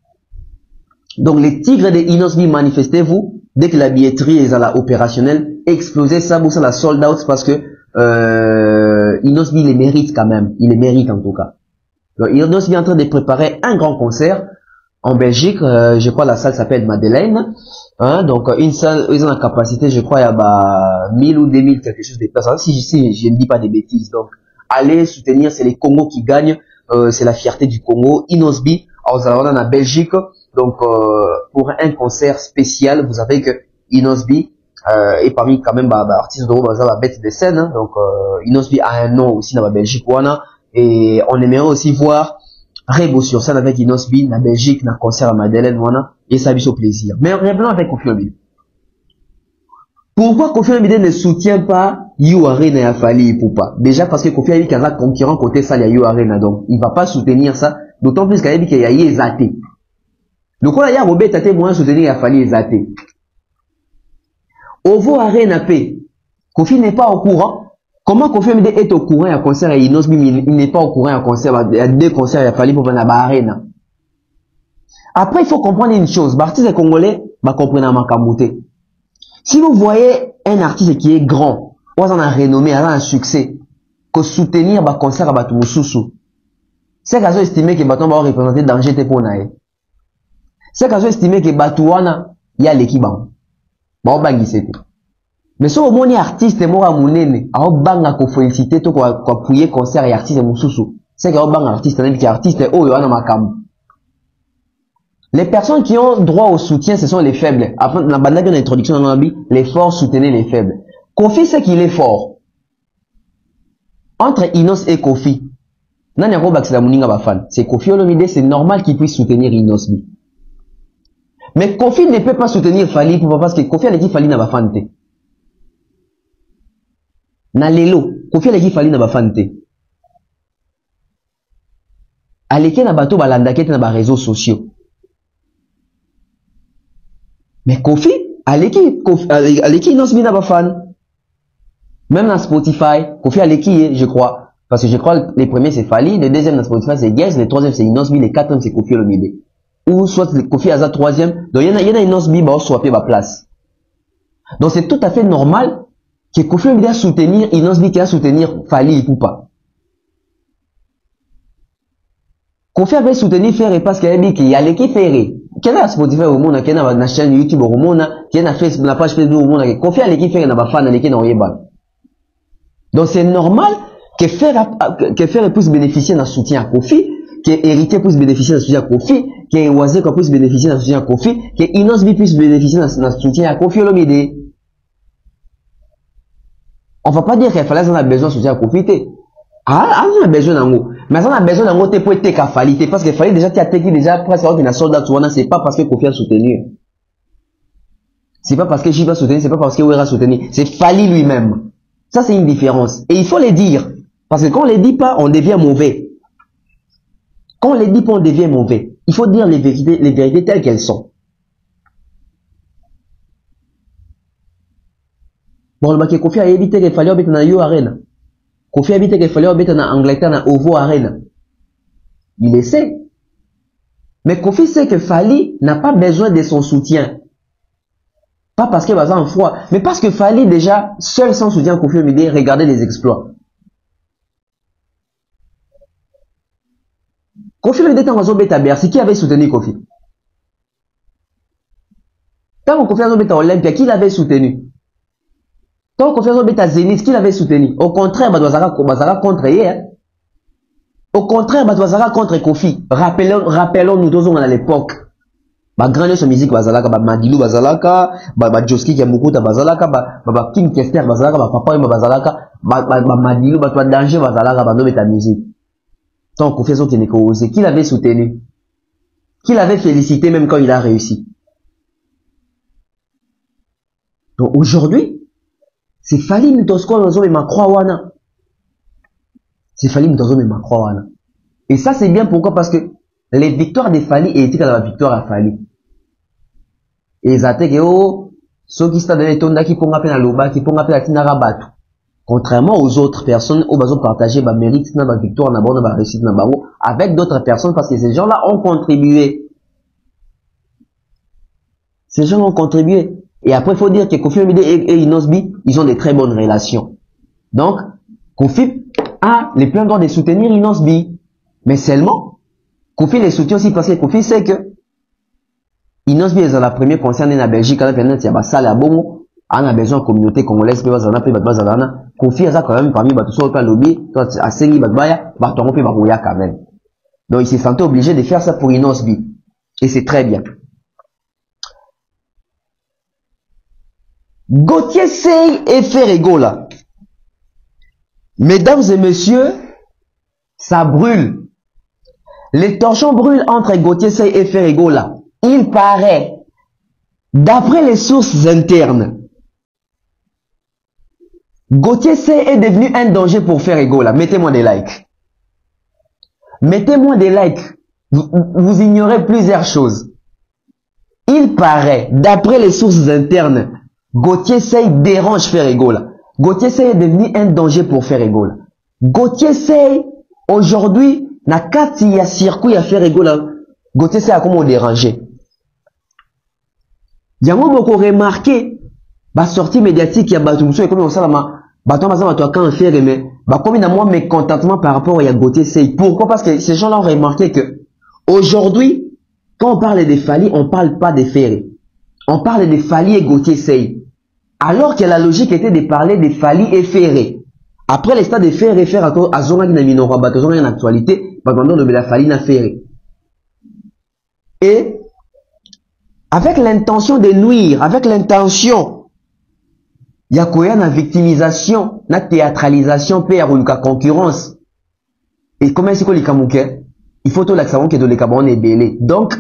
Speaker 4: Donc les tigres de Inosbi, manifestez-vous dès que la billetterie est opérationnelle, explosez ça, vous la sold out parce que Inosbi les mérite quand même, il les mérite en tout cas. Donc Inosbi est en train de préparer un grand concert en Belgique, je crois la salle s'appelle Madeleine, hein, donc une salle, ils ont la capacité, je crois, il y a 1000 ou 2000 quelque chose de places, si je ne dis pas des bêtises. Donc allez soutenir, c'est les Congos qui gagnent, c'est la fierté du Congo. Inosbi, en Belgique, donc pour un concert spécial, vous savez que Inosbi est parmi quand même artistes de la bête de scène, hein, donc Inosbi a un nom aussi dans la Belgique, et on aimerait aussi voir Rebo sur scène avec Inosbi, la Belgique, dans concert à Madeleine, et ça a au plaisir. Mais revenons avec Koffi Olomide. Pourquoi Koffi Olomide ne soutient pas You Arena et Fally Ipupa? Déjà parce que Koffi Olomide a un concurrent côté ça, il y a You Arena, donc il va pas soutenir ça, d'autant plus qu'il y a Yezaté. Donc on a dit Robert Tate moyen soutenir Fally Yezaté. Ovo Arena P. Koffi n'est pas au courant. Comment Koffi Olomide est au courant à concert à Inosbi, il n'est pas au courant à concert, il y a 2 concerts à Fally Ipupa dans la Arena. Après, il faut comprendre une chose, l'artiste congolais va comprendre ma kamouté. Si vous voyez un artiste qui est grand, ou a renommé, a un succès, que soutenir un concert à Batumususu, c'est qu'à estimer que Baton va représenter danger pour naïe. C'est qu'à estimé que Batouana, il y a l'équipe. Mais si au moins un artiste moi à monene, à banga ko féliciter to ko appuyer concert et artiste mususu. C'est qu'à banga artiste qui artiste oh yo na makam. Les personnes qui ont droit au soutien, ce sont les faibles. Après la bande d'introduction dans l'ambi, les forts soutenaient les faibles. Koffi c'est qu'il est fort. Entre Inos et Koffi, nani ako bakisa muninga ba fan. C'est Koffi Olomide, c'est normal qu'il puisse soutenir Inosbi. Mais Koffi ne peut pas soutenir Fally Ipupa parce que Koffi a dit Fally n'a pas fan. Na lelo, Koffi a dit Fally n'a pas fan. Aleke na bato balandakete na ba réseaux sociaux. Mais Koffi, Aleki Inosbi n'a pas fan. Même dans Spotify, Koffi Aleki, je crois. Parce que je crois que les premiers c'est Fally, le deuxième dans Spotify c'est Guess, le troisième c'est Inosbi, le quatrième c'est Koffi Olomide. Ou soit Koffi Aza troisième. Donc il y en a Inosbi va swapper ma place. Donc c'est tout à fait normal que Koffi Olomide a soutenir Inosbi qui a soutenir Fally Ipupa. Koffi avait soutenu Ferré parce qu'il a dit qu'il y a l'équipe Ferré. Qu'il y a Spotify au monde, qu'il y a la chaîne YouTube au monde, qu'il y a la page Facebook au monde, Koffi a l'équipe Ferré n'a pas fan, l'équipe n'a pas. Donc c'est normal que Ferré puisse bénéficier d'un soutien à Koffi, que Héritier puisse bénéficier d'un soutien à Koffi, que Oazeko puisse bénéficier d'un soutien à Koffi, que Inosbi puisse bénéficier d'un soutien à Koffi Olomide. On va pas dire qu'il fallait qu'on a besoin de soutien à Koffi. Ah, on a besoin d'un mot. Mais on a besoin d'un mot pour être qu'à Fally. Parce que Fally déjà, tu as déjà presque qu'il y a soldat, c'est pas parce que Koffi a soutenu. C'est pas parce que J va soutenir, c'est pas parce que Ouera a soutenu. C'est Fally lui-même. Ça, c'est une différence. Et il faut le dire. Parce que quand on ne les dit pas, on devient mauvais. Quand on les dit pas, on devient mauvais. Il faut dire les vérités telles qu'elles sont. Bon, le Koffi a évité qu'il fallait habiter dans You Arena. Koffi a évité qu'il fallait habiter dans Angleterre, dans Ovo Arena. Il le sait. Mais Koffi sait que Fally n'a pas besoin de son soutien. Pas parce qu'il va en foi, mais parce que Fally déjà, seul sans soutien Koffi Olomide, regardez les exploits. Koffi Olomide était en bêta Bercy, qui avait soutenu Koffi? Quand Koffi Olomide était Olympia, qui l'avait soutenu? Quand Koffi Olomide était Zénith, qui l'avait soutenu? Au contraire, Badouazara contre hier. Au contraire, Badouazara contre Koffi. Rappelons-nous tous à l'époque. Grande sur musique bazalaka, Madilou bazalaka, Joski Kiamukuta bazalaka, King Kester bazalaka, Papa bazalaka, Madilou batwa danger bazalaka, Bando ta musique. Tant Koffi Olomide n'est qu'osé. Qui l'avait soutenu? Qui l'avait félicité même quand il a réussi? Donc aujourd'hui, c'est Fally Mitosko Lozo et Makroawana. C'est Fally Mitosko et Makroawana. Et ça c'est bien pourquoi? Parce que les victoires de Fally étaient dans la victoire à Fally. Et ça que oh, ceux qui sont dans les tonda qui font appel à l'oba, qui font appel à Tinarabatu. Contrairement aux autres personnes, où ils ont partagé ma mérite, ma victoire, ma réussite, avec d'autres personnes, parce que ces gens-là ont contribué. Ces gens ont contribué. Et après, il faut dire que Kofi Olomide et Inosbi, ils ont des très bonnes relations. Donc, Kofi a les pleins droits de soutenir Inosbi. Mais seulement, Kofi les soutient aussi parce que Kofi sait que Inosbi est dans la première concernée en Belgique, quand il y a un salle à Bomo, on a besoin de communauté congolaise, Kofi a quand même parmi les gens qui ont lobby, à Sengi, Batbaya, quand même. Donc, il s'est senti obligé de faire ça pour Inosbi. Et c'est très bien. Gauthier Sey et Ferregola. Mesdames et messieurs, ça brûle. Les torchons brûlent entre Gauthier Sey et Ferregola. Il paraît, d'après les sources internes, Gauthier Sey est devenu un danger pour Ferregola. Mettez-moi des likes. Mettez-moi des likes. Vous ignorez plusieurs choses. Il paraît, d'après les sources internes, Gauthier Sey dérange Ferregola. Gauthier Sey est devenu un danger pour Ferregola. Gauthier Sey, aujourd'hui, n'a qu'à y a circuit à Ferregola. Gauthier Sey a comment déranger. Yango beaucoup remarqué, la sortie médiatique, il y a Batumso et comme on sait, quand faire, mais comme il y a moins mécontentement par rapport à Gauthier Sey. Pourquoi? Parce que ces gens-là ont remarqué que aujourd'hui, quand on parle des Fali, on ne parle pas des Ferré. On parle de Fali et Gauthier Sey. Alors que la logique était de parler de Fali et Ferré. Après les stades de Ferré, à Zonga qui n'a mis en actualité, de la Fali n'a Ferré. Et avec l'intention de nuire, avec l'intention, il y a quoi la victimisation, la théâtralisation, la concurrence. Et comment est-ce que les Kamouké? Il faut tout l'accent que les Cameroun est belé. Donc,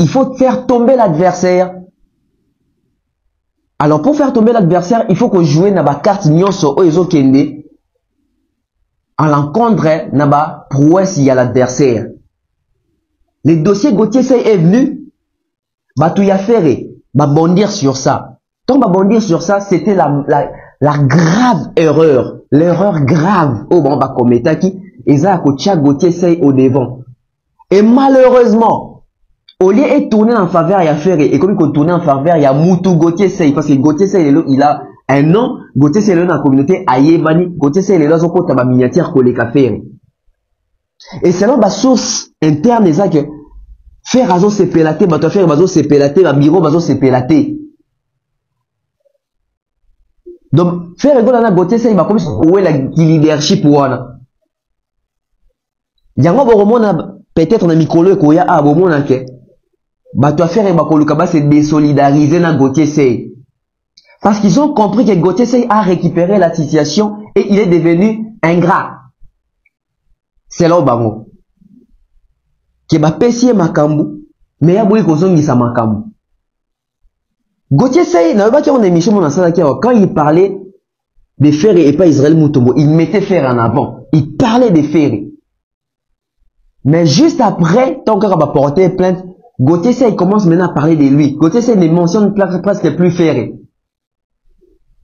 Speaker 4: il faut faire tomber l'adversaire. Alors, pour faire tomber l'adversaire, il faut que joue na ba carte nyonso oezo kende à l'encontre na ba prouesse il y a l'adversaire. Le dossier Gauthier Sey est venu, tout y a fait, bondir sur ça. Quand bondir sur ça, c'était la grave erreur, l'erreur grave au bon commettre qui est à Gauthier Sey au devant. Et malheureusement, au lieu de tourner en faveur, il y a Ferré. Et comme il tourne en faveur, il y a Moutou Gauthier Sey. Parce que Gauthier Sey, il a un nom. Gauthier Sey, il est dans la communauté Ayebani. Gauthier Sey, il est dans la miniature collée à Ferré. Et selon la source interne, c'est ça que faire azo se pélaté, faire azo se pélaté, bureau azo se pélaté. Donc, faire rigolo na Gauthier Sey, il va comme où est la leadership ou on. Il y a un peut-être on a mis collé qu'il y a un moment que tu as fait un se désolidariser dans Gauthier Sey. Parce qu'ils ont compris que Gauthier Sey a récupéré la situation et il est devenu ingrat. C'est là où bango. Qui va pessier makambu, mais il y a beaucoup de choses qui sont makambu. Gauthier Sey, n'a pas qu'il y a une émission quand il parlait des Ferré et pas Israël Moutombo, il mettait Ferré en avant. Il parlait des Ferré. Mais juste après, tant qu'on va porter plainte, Gauthier Sey commence maintenant à parler de lui. Gauthier Sey ne mentionne presque plus Ferré.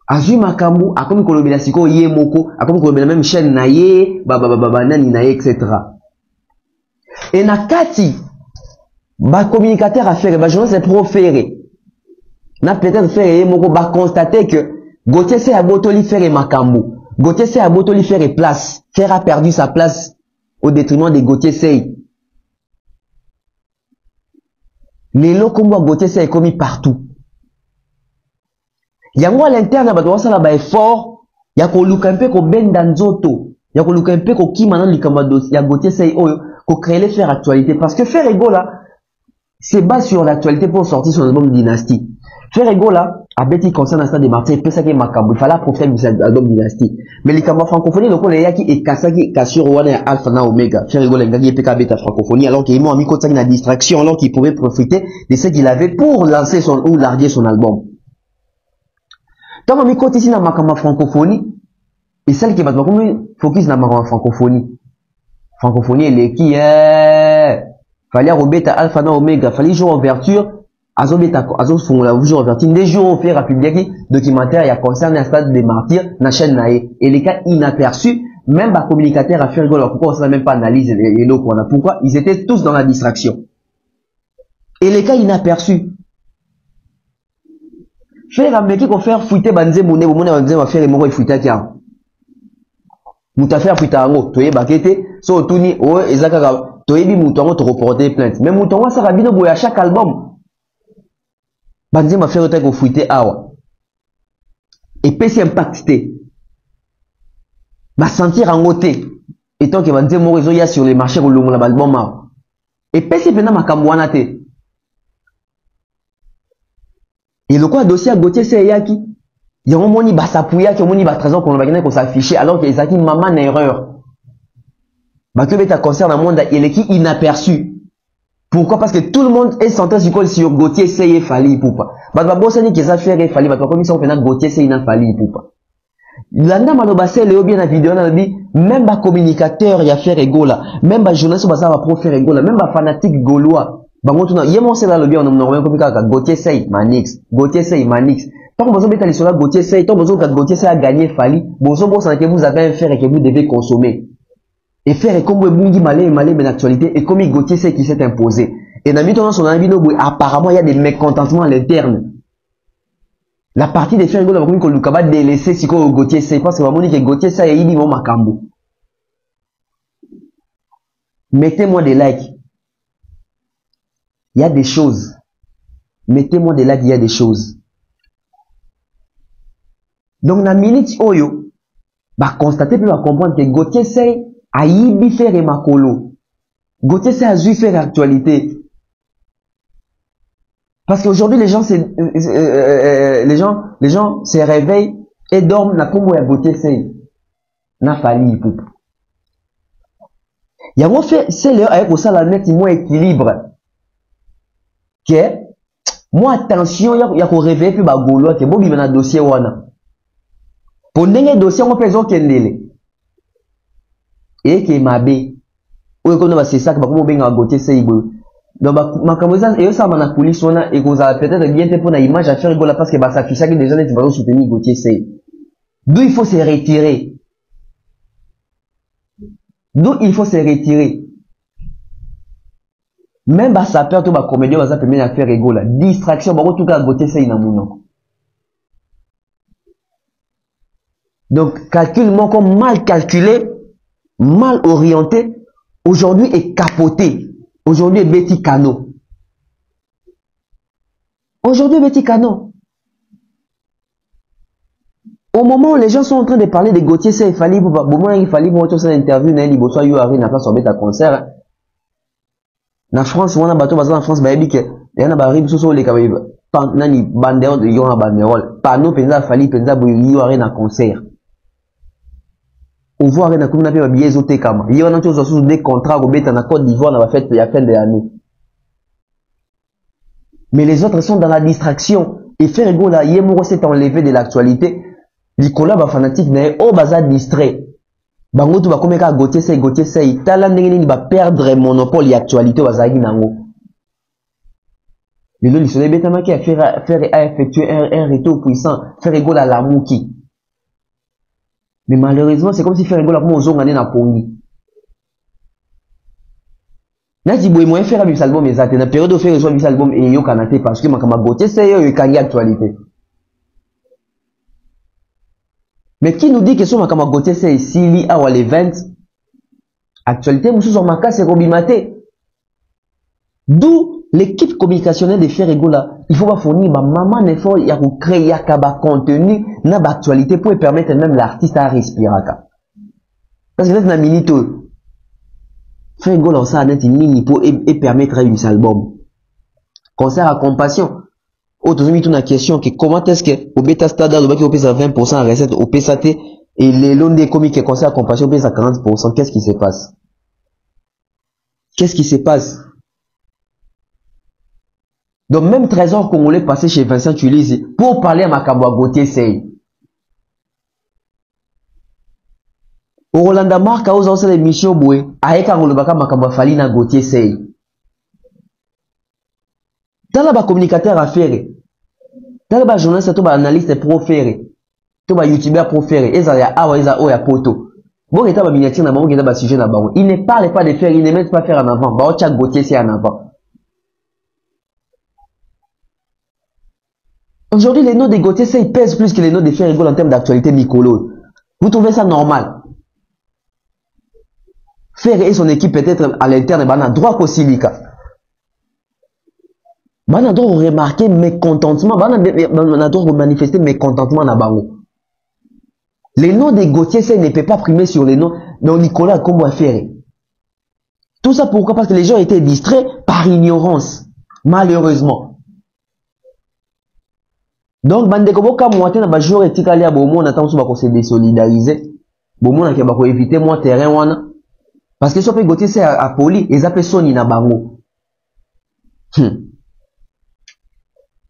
Speaker 4: Azui Makambu, a comme Kolobela Siko Yemoko, a comme Kolobela même chaîne Naye, Nani Naye, etc. Et Nakati, communicateur à Ferré, journaliste pro Ferré. Na peut-être Ferré Yemoko, constater que Gauthier Sey a botoli Ferré Makambu. Gauthier Sey a botoli Ferré place. Ferré a perdu sa place au détriment de Gauthier Sey. Les locombos Gauthier Sey est commis partout. Il y a moi à l'interne, il y a effort, il y a un peu ko bendanzoto, il y a un peu ko ki maintenant il y a Gauthier Sey ko créer les faire actualité parce que faire ego là, c'est bas sur l'actualité pour sortir son album Dynasty. Faire ego là, à Betty concerne un stade de Marseille, peut ça qui est macabre, il fallait profiter de cet album Dynasty. Mais les Camerounais francophonie, le coup les yaki et Kasaki Kassur Wana et Alpha na Omega. Faire ego l'engagé PKB ta francophonie alors qu'ils m'ont mis contre ça une distraction alors qu'il pouvait profiter de ce qu'il avait pour lancer son ou larguer son album. Quand on écoute ici dans ma francophonie, et celle qui va focus dans ma francophonie. Francophonie, elle est qui fallait rebeta alpha na omega, fallait jouer en ouverture, azo font la jouer en ouverture, des jours au fait public documentaire, il y a concerne un stade des martyrs, na chaîne nae, et les cas inaperçus, même par communicateur à faire rigolo, pourquoi on ne même pas analyser les lots qu'on a, pourquoi ils étaient tous dans la distraction. Et les cas inaperçus. faire ameki ko faire fuiter banze mone bomona banze ma faire moko fuiter kia muta faire fuiter ngo toye bakete so tuni o ezaka toye bi muto ngo to reporter plainte mais muto ngo saka bino boya chaque album banze ma faire ko fuiter awa et pesi impacté ba sentir en côté et tant que banze moko zo ya sur les marchés ko longola album ma et pesi pena makambo wana te. Et le quoi dossier à Gauthier c'est yaki. Il y a un moni basapouya qui a un moni batrésor qu'on va qu'on s'afficher alors qu'il y a une maman erreur. Bah que bête concerne un monde il est qui inaperçu. Pourquoi? Parce que tout le monde est centré sur Gauthier c'est fali poupa. Bah bon ça dit que ça fait fali bah comme ça on fait Gauthier c'est inafali poupa. Landa malobasé Léo bien la vidéo on a dit même ba communicateur y a faire égola, même ba journaliste ça va pro faire égola, même ba fanatique gaulois. Bango tuna yemo c'est là le bien on a comme ça Gauthier Sey Manix Gauthier Sey Manix tant que vous avez mis sur la Gauthier Sey tant que vous avez Gauthier Sey a gagné Fali bon que vous avez un fer et que vous devez consommer et faire et comme vous bungi malé mais l'actualité et comme Gauthier Sey qui s'est imposé et dans mi son ami no apparemment il y a des mécontentements à l'interne la partie des frères Gola comme que Lukaba délaissé si ko Gauthier Sey parce que vraiment dit que Gauthier Sey il dit mon makambo mettez-moi des likes. Il y a des choses. Mettez-moi des likes, il y a des choses. Donc, dans la minute oyo, bah, constater, puis va comprendre que Gauthier Sey a yibi faire et makolo. Gauthier Sey a dû faire actualité. Parce qu'aujourd'hui, les gens se réveillent et dorment, na comme ya Gauthier Sey. Na fali, poup. Il y a fait, c'est l'heure avec au salanet, il moins équilibre. Que moi attention ya ko réveiller puis ba golo que bobi na dossier wana pour ndenge dossier on peut kendele et que mabe o ko no ba c'est ça que ba ko benga Gauthier Sey bo donc ma kamoza et ça na police wana et qu'on a peut-être bien te pour na image à faire rigola parce que ba s'affiche que déjà les va soutenir Gauthier Sey d'où il faut se retirer même bah ça perd tout bah comédien bah ça permet à faire rigoler distraction bah tout cas Gauthier Sey na mouno donc calculement comme mal calculé mal orienté aujourd'hui est capoté aujourd'hui est Betty Cano au moment où les gens sont en train de parler de Gauthier Sey il fallait pour faire une interview na il bosso yo na place sur beta concert na France wana bato baza na France bayebi ke yana ba rib soso le kabaye nani bandero de yona banderole pano penza fali penza boyo are na concert on voit na komuna pe ba biezo te kama yona nto soso des contrats ko beta na Côte d'Ivoire na ba fête ya fin de l'année mais les autres sont dans la distraction et faire rigola yemo s'est enlevé de l'actualité Nicolas ba fanatique na o baza distrait bango tu ba komeka Gauthier Sey tala ndenge ni ba perdre monopole actualité bazaki nango lelo lisole betama ki a effectuer un retour puissant faire rigola la muki mais malheureusement c'est comme si faire rigola pour ozonga na pongi na ti boy moyen faire un album ezate na période de faire un album et yo kanate parce que makama Gauthier Sey yo kangi actualité. Mais qui nous dit que sur ma Gauthier Sey ici, li a les 20 actualité, nous sommes en cas c'est Robimaté. D'où l'équipe communicationnelle de Ferregola. Il faut pas fournir ma maman effort, il y a créer un contenu, na actualité pour permettre même l'artiste à respirer. Parce que là, c'est une minute. Ferregola, ça a net une pour et permettre un album. Concert à compassion. Autres mis une question que comment est-ce que au bêta stade au bac au pèse à 20% en recette au PSAT et les loans des comiques qui concernent compassion au pèse à 40%, qu'est-ce qui se passe? Qu'est-ce qui se passe? Donc même Trésor congolais passé chez Vincent Tulizi pour parler à Makamba Gauthier Sey. Au Rolanda Marc a osé l'émission Boué avec un Rolobaka Makamba Falina Gauthier Sey. Dans la communicateur à faire, dans la journaliste, tu vas analyste pro faire, tu vas youtubeur pro faire, et ça y a awa, ça oya poto. Bon, et tu vas miniature na bango, et tu vas sujet na bango. Il ne parle pas de faire, il ne met pas faire en avant. Bah, tu as Gauthier Sey en avant. Aujourd'hui, les noms des Gauthier, ça, ils pèsent plus que les noms des Ferrigol en termes d'actualité Mikolo. Vous trouvez ça normal? Ferré et son équipe peut-être à l'interne, ben, a droit qu'au Silika. Ben, a droit de remarquer mécontentement, ben, a droit de manifester mécontentement na bango. Les noms des Gauthier, ça ne peut pas primer sur les noms de Nicolas Kombo Ferré. Tout ça pourquoi? Parce que les gens étaient distraits par ignorance, malheureusement. Donc, bande comme quand moi t'es na joueur éthique aller à Beaumont, on attend souvent qu'on se désolidariser. Beaumont n'a qu'à éviter moi terrain wana. Parce que si on peut Gauthier c'est à poli, ils appellent Sony na bango.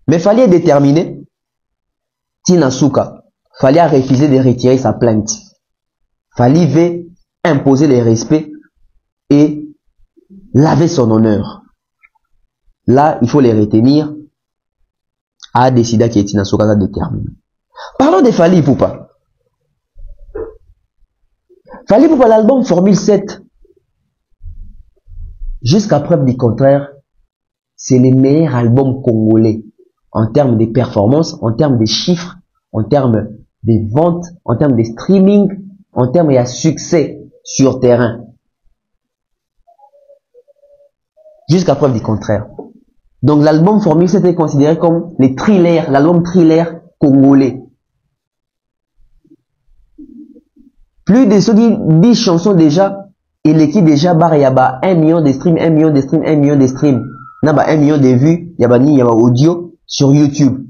Speaker 4: Mais fallait déterminer. Tina Souka, fallait refuser de retirer sa plainte. Fallait imposer les respects et laver son honneur. Là, il faut les retenir. A décidé que Tina Souka a déterminé. Parlons de Fally Ipupa. Fally Ipupa, l'album Formule 7. Jusqu'à preuve du contraire, c'est le meilleur album congolais en termes de performance, en termes de chiffres, en termes de ventes, en termes de streaming, en termes de succès sur terrain. Jusqu'à preuve du contraire. Donc l'album Formule 7 est considéré comme les thrillers, l'album thriller congolais. Plus de 10 chansons déjà, et l'équipe déjà barre yaba 1 million de streams, 1 million de streams, 1 million de streams. Naba 1 million de vues, yaba ni yaba audio sur YouTube.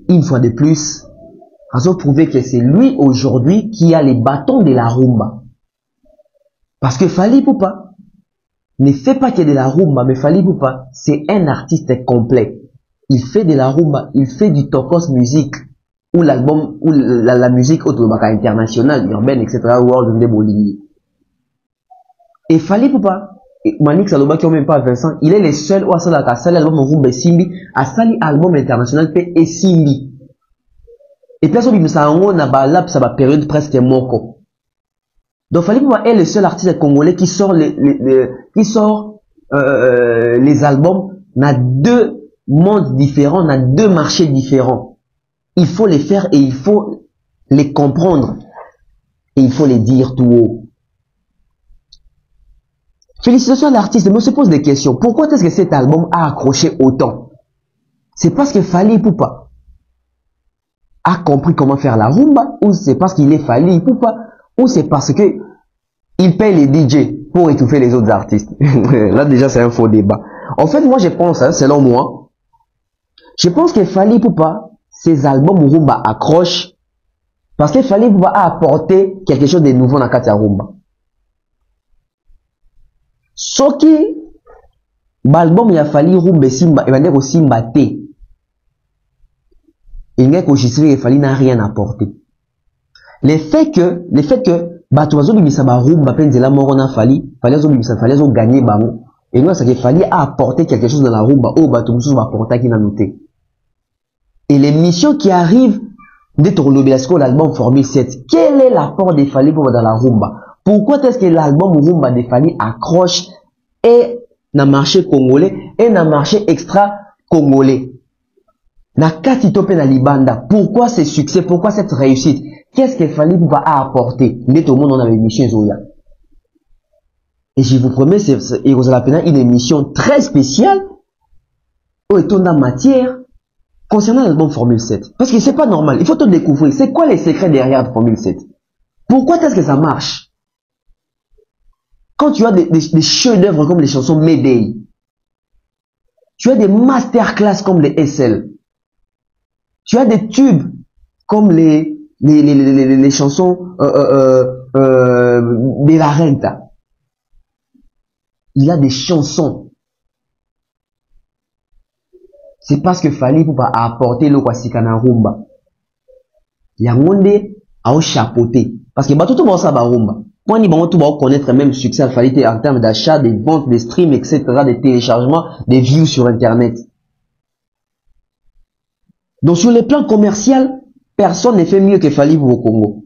Speaker 4: Une fois de plus, Razo prouvé que c'est lui aujourd'hui qui a les bâtons de la rumba. Parce que Fally Ipupa ne fait pas que de la rumba, mais Fally Ipupa, c'est un artiste complet. Il fait de la rumba, il fait du tokos musique, ou l'album, ou la musique internationale, urbaine, etc., world de Bolivie. Et Fally Ipupa, Manik Saloba qui n'a même pas 20 ans, il est le seul où a sali album rumba Simbi, a sali album international P et Simbi. Et puis là, on a là, ça va période presque moko. Donc Fally Ipupa est le seul artiste congolais qui sort les albums dans 2 mondes différents, dans 2 marchés différents. Il faut les faire et il faut les comprendre. Et il faut les dire tout haut. Félicitations à l'artiste, mais on se pose des questions. Pourquoi est-ce que cet album a accroché autant? C'est parce que Fally Ipupa a compris comment faire la rumba, ou c'est parce qu'il est Fally Ipupa, ou c'est parce que il paye les DJ pour étouffer les autres artistes. Là déjà c'est un faux débat. En fait moi je pense, hein, selon moi, je pense que Fally Ipupa, ses albums rumba accrochent parce que Fally Ipupa a apporté quelque chose de nouveau dans la rumba. Soki l'album il a fallu rumba simba et va aussi mbaté. Il n'y a qu'au Fally n'a rien apporté. Le fait que Batuazo Bimisaba rumba penzela morona Fally azo bimisa Fally azo gagner bango. Et nous ça que Fally a apporté quelque chose dans la rumba. Oh Batuazo va apporter qui n'a noté. Et les missions qui arrivent de Torlobiasco l'album Formule 7. Quel est l'apport de Fally Ipupa dans la rumba? Pourquoi est-ce que l'album rumba de Fally accroche et dans le marché congolais et dans le marché extra congolais? Na katito pe na libanda. Pourquoi ce succès? Pourquoi cette réussite? Qu'est-ce que Fally Ipupa a apporté? Mais tout le monde en a une émission Zoya. Et je vous promets, c'est une émission très spéciale où est en matière concernant l'album Formule 7. Parce que c'est pas normal. Il faut tout découvrir. C'est quoi les secrets derrière Formule 7? Pourquoi est-ce que ça marche? Quand tu as des chefs-d'œuvre comme les chansons Mayday, tu as des masterclass comme les SL, tu as des tubes comme les chansons de la Renta. Il y a des chansons. C'est parce que Fally Ipupa a apporté le Kwasikana rumba. Il y a monde à chapeauter. Parce que tout le monde ça va rumba. Pour nous, tout va connaître même succès Fally en termes d'achat, de ventes, de streams, etc., de téléchargements, de views sur Internet. Donc sur le plan commercial, personne ne fait mieux que Fally Ipupa au Congo.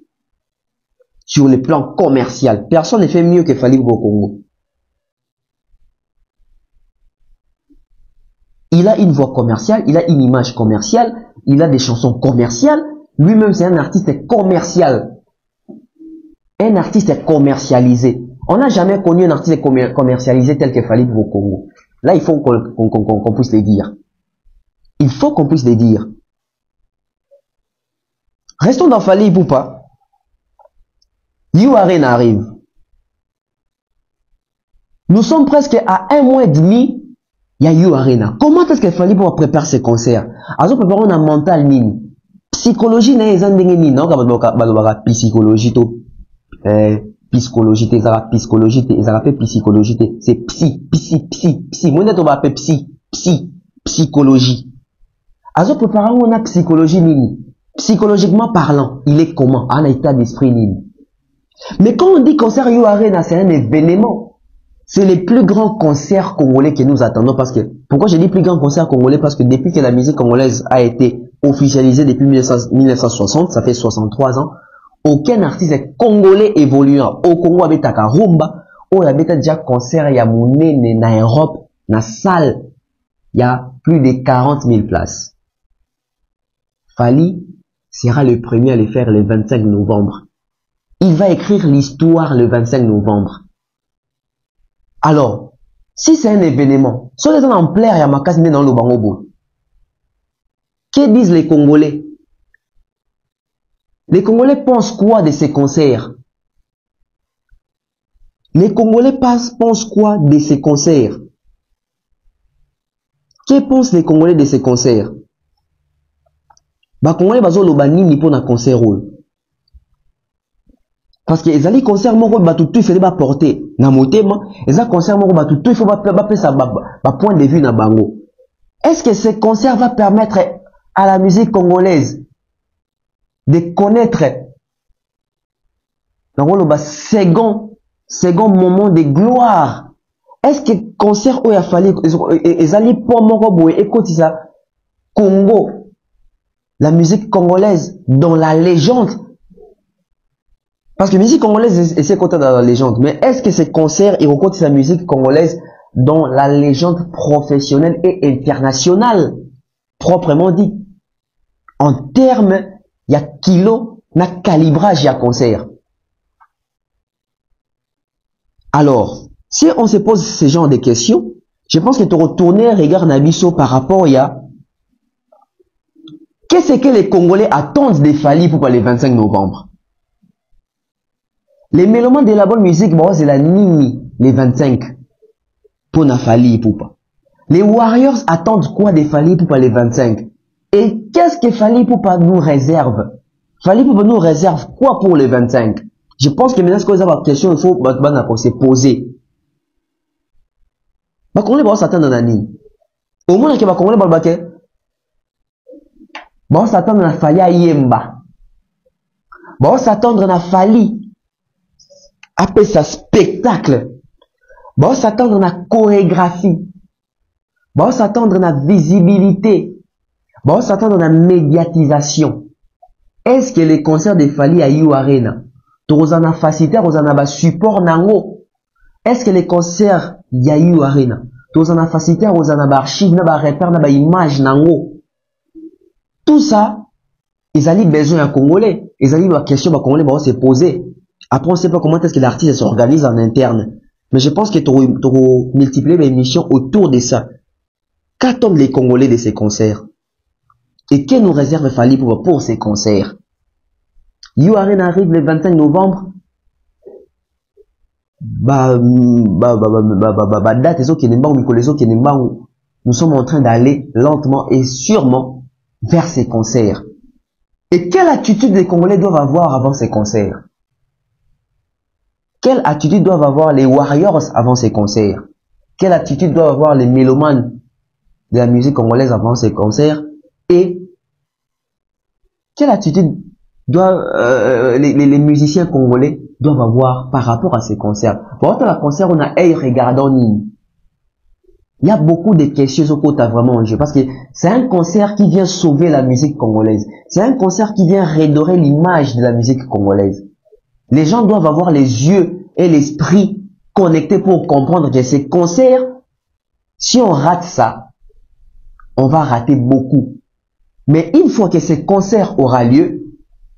Speaker 4: Sur le plan commercial, personne ne fait mieux que Fally Ipupa au Congo. Il a une voix commerciale, il a une image commerciale, il a des chansons commerciales. Lui-même, c'est un artiste commercial. Un artiste commercialisé. On n'a jamais connu un artiste commercialisé tel que Fally Ipupa au Congo. Là, il faut qu'on puisse le dire. Il faut qu'on puisse le dire. Restons dans Fally Ipupa. You Arena arrive. Nous sommes presque à 1 mois et demi. Il y a You Arena. Comment est-ce que Fally Ipupa prépare ses concerts? Alors, préparons un mental mini. Psychologie n'est pas une non, psychologie to psychologie c'est psy moi on va appeler psychologie. Alors préparons une psychologie mini. Psychologiquement parlant, il est comment? En état d'esprit mini. Mais quand on dit concert You Arena, c'est un événement. C'est les plus grands concerts congolais que nous attendons parce que, pourquoi j'ai dit plus grands concerts congolais? Parce que depuis que la musique congolaise a été officialisée depuis 1960, ça fait 63 ans, aucun artiste congolais évoluant au Congo avec rumba, ou avec déjà concert, il y a monnaie, na Europe, na salle, il y a plus de 40 000 places. Fally sera le premier à le faire le 25 novembre. Il va écrire l'histoire le 25 novembre. Alors, si c'est un événement, si on est en plein, il y a ma casse dans le bangobo. Que disent les Congolais? Les Congolais pensent quoi de ces concerts? Les Congolais pensent quoi de ces concerts? Que pensent les Congolais de ces concerts? Les Congolais bazo loba nini pour un concert rôle. Parce que les concerts moko tout il faut pas porter na motema, les concerts moko tout il faut pas ça point de vue na bango. Est-ce que ce concert va permettre à la musique congolaise de connaître le second moment de gloire? Est-ce que concert où il a fallu ils allaient pour moko et écoute ça Congo, la musique congolaise dans la légende? Parce que la musique congolaise est côté dans la légende, mais est-ce que ces concerts ils racontent la musique congolaise dans la légende professionnelle et internationale proprement dit? En termes, il y a kilo, na calibrage, il y a concert. Alors, si on se pose ce genre de questions, je pense que tu retourner regard Nabiso par rapport à qu'est-ce que les Congolais attendent des Fally pour le 25 novembre? Les mélomanes de la bonne musique, c'est la Nini, les 25, pour na Fally Ipupa. Les Warriors attendent quoi des Fally Ipupa les 25? Et qu'est-ce que Fally Ipupa nous réserve? Fally Ipupa nous réserve quoi pour les 25? Je pense que maintenant, ce qu'on a la question, il faut se poser. Congolais va s'attendre à Nini. Au moins, que Congolais va s'attendre à Fally Ayemba. Va s'attendre à Fally. Après ça, spectacle. Va s'attendre à la chorégraphie. Va s'attendre à la visibilité. Va s'attendre à la médiatisation. Est-ce que les concerts de Fally à You Arena, tozana facilité, tozana support nango? Est-ce que les concerts ya You Arena, tozana facilité, tozana archive, na repère, na image nango? Tout ça, ils ont besoin à Congolais. Ils ont la question à Congolais va se poser. Après, on ne sait pas comment est-ce que l'artiste s'organise en interne. Mais je pense que tu auras multiplié les émissions autour de ça. Qu'attendent les Congolais de ces concerts? Et que nous réserve Fally pour ces concerts? You Arena arrive le 25 novembre. Date nous sommes en train d'aller lentement et sûrement vers ces concerts. Et quelle attitude les Congolais doivent avoir avant ces concerts? Quelle attitude doivent avoir les Warriors avant ces concerts? Quelle attitude doivent avoir les mélomanes de la musique congolaise avant ces concerts? Et quelle attitude doivent les musiciens congolais doivent avoir par rapport à ces concerts? Pour le concert, on a regardant Nini. Il y a beaucoup de questions au côté vraiment en jeu parce que c'est un concert qui vient sauver la musique congolaise. C'est un concert qui vient redorer l'image de la musique congolaise. Les gens doivent avoir les yeux et l'esprit connectés pour comprendre que ces concerts, si on rate ça, on va rater beaucoup. Mais une fois que ce concert aura lieu,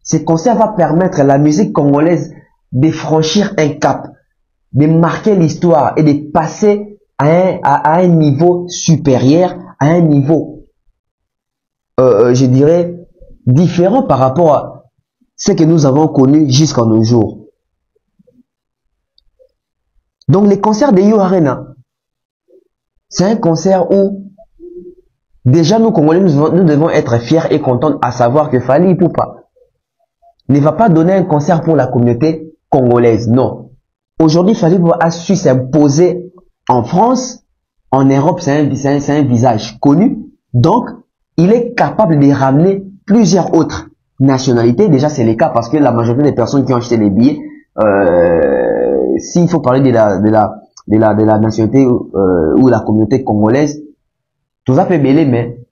Speaker 4: ce concert va permettre à la musique congolaise de franchir un cap, de marquer l'histoire et de passer à un niveau supérieur, à un niveau, je dirais, différent par rapport à ce que nous avons connu jusqu'à nos jours. Donc les concerts de Yo Arena, c'est un concert où déjà nous Congolais, nous devons être fiers et contents à savoir que Fally Ipupa ne va pas donner un concert pour la communauté congolaise, non. Aujourd'hui, Fally Ipupa a su s'imposer en France, en Europe, c'est un visage connu, donc il est capable de ramener plusieurs autres nationalités. Déjà, c'est le cas parce que la majorité des personnes qui ont acheté les billets, s'il faut parler de la nationalité ou la communauté congolaise, tout ça fait belé, mais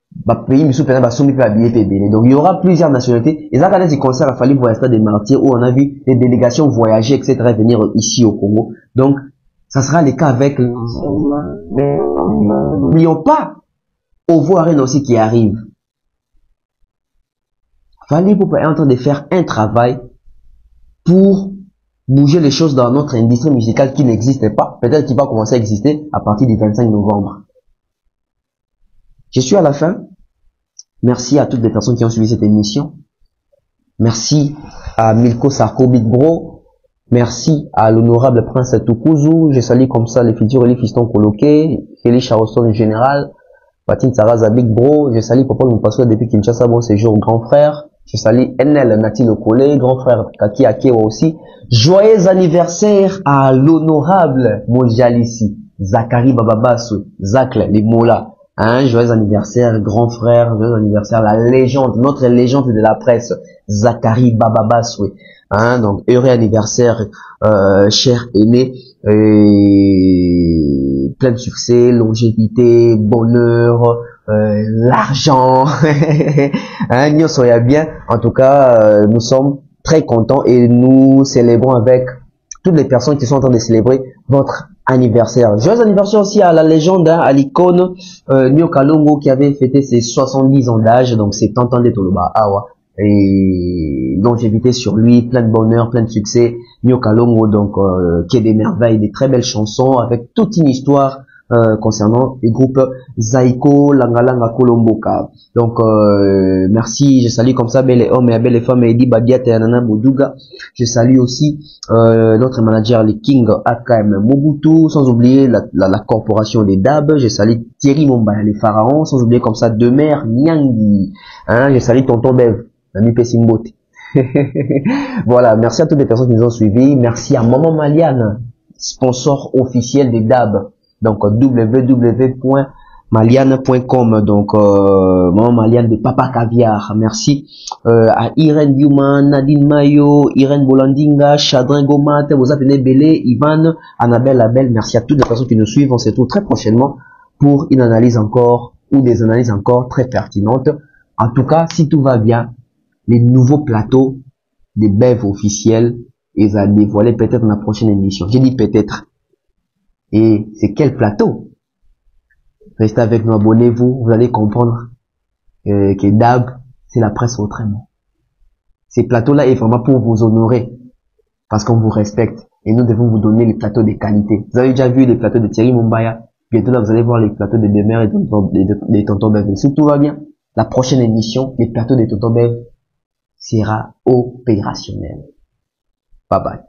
Speaker 4: pays donc il y aura plusieurs nationalités. Et ça, quand il concert à Fally pour l'instant des martyrs où on a vu des délégations voyager, etc., venir ici au Congo. Donc ça sera le cas avec, mais n'oublions pas Ovo Arena aussi qui arrive. Fally Ipupa est en train de faire un travail pour bouger les choses dans notre industrie musicale qui n'existait pas. Peut-être qu'il va commencer à exister à partir du 25 novembre. Je suis à la fin. Merci à toutes les personnes qui ont suivi cette émission. Merci à Milko Sarko Big Bro. Merci à l'honorable Prince Tukuzu. Je salue comme ça les futurs et les fistons coloqués. Félix Charleston Général. Patine Saraza Big Bro. Je salue Papa Moupassoa depuis Kinshasa, bon séjour grand frère. Je salue NL Nati Le Collet, grand frère Kaki Akewa aussi. Joyeux anniversaire à l'honorable Mojalissi, Zachary Bababasso, Zakle, les Mola. Hein, joyeux anniversaire, grand frère, joyeux anniversaire, la légende, notre légende de la presse, Zachary Bababasso. Hein, donc, heureux anniversaire, cher aîné, plein de succès, longévité, bonheur, l'argent, hein, nous soyons bien. En tout cas, nous sommes très contents et nous célébrons avec toutes les personnes qui sont en train de célébrer votre anniversaire. Joyeux anniversaire aussi à la légende, hein, à l'icône Nyo Kalongo qui avait fêté ses 70 ans d'âge, donc c'est Tantan de Toloba Awa. Et longévité sur lui, plein de bonheur, plein de succès. Nyo Kalongo, donc qui est des merveilles, des très belles chansons avec toute une histoire concernant les groupes Zaiko, Langalanga, Kolomboka. Donc merci, je salue comme ça belles hommes et belles femmes Edi Badiat et Anana Moduga. Je salue aussi notre manager les King AKM Mobutu, sans oublier la corporation des DAB. Je salue Thierry Mombaya les Pharaons, sans oublier comme ça Demer Nyangi. Hein, je salue Tonton Bev, l'ami Pessimbote. Voilà, merci à toutes les personnes qui nous ont suivis. Merci à Maman Maliane, sponsor officiel des DAB. Donc www.maliane.com. Donc Maman Maliane de Papa Caviar. Merci à Irène Human, Nadine Mayo, Irène Bolandinga, Chadrin Gomat, vous appelez Belé, Ivan, Annabelle Labelle. Merci à toutes les personnes qui nous suivent. On se retrouve très prochainement pour une analyse encore ou des analyses encore très pertinentes. En tout cas, si tout va bien, les nouveaux plateaux des BEV officiels, ils vont dévoiler peut-être dans la prochaine émission. J'ai dit peut-être. Et c'est quel plateau? Restez avec nous, abonnez-vous, vous allez comprendre que DAB, c'est la presse autrement. Ces plateaux-là est vraiment pour vous honorer, parce qu'on vous respecte, et nous devons vous donner les plateaux de qualité. Vous avez déjà vu les plateaux de Thierry Mombaya, bientôt là vous allez voir les plateaux de Demer et de Tonton Bev. Si tout va bien, la prochaine émission, les plateaux de Tonton Bev sera opérationnel. Bye bye.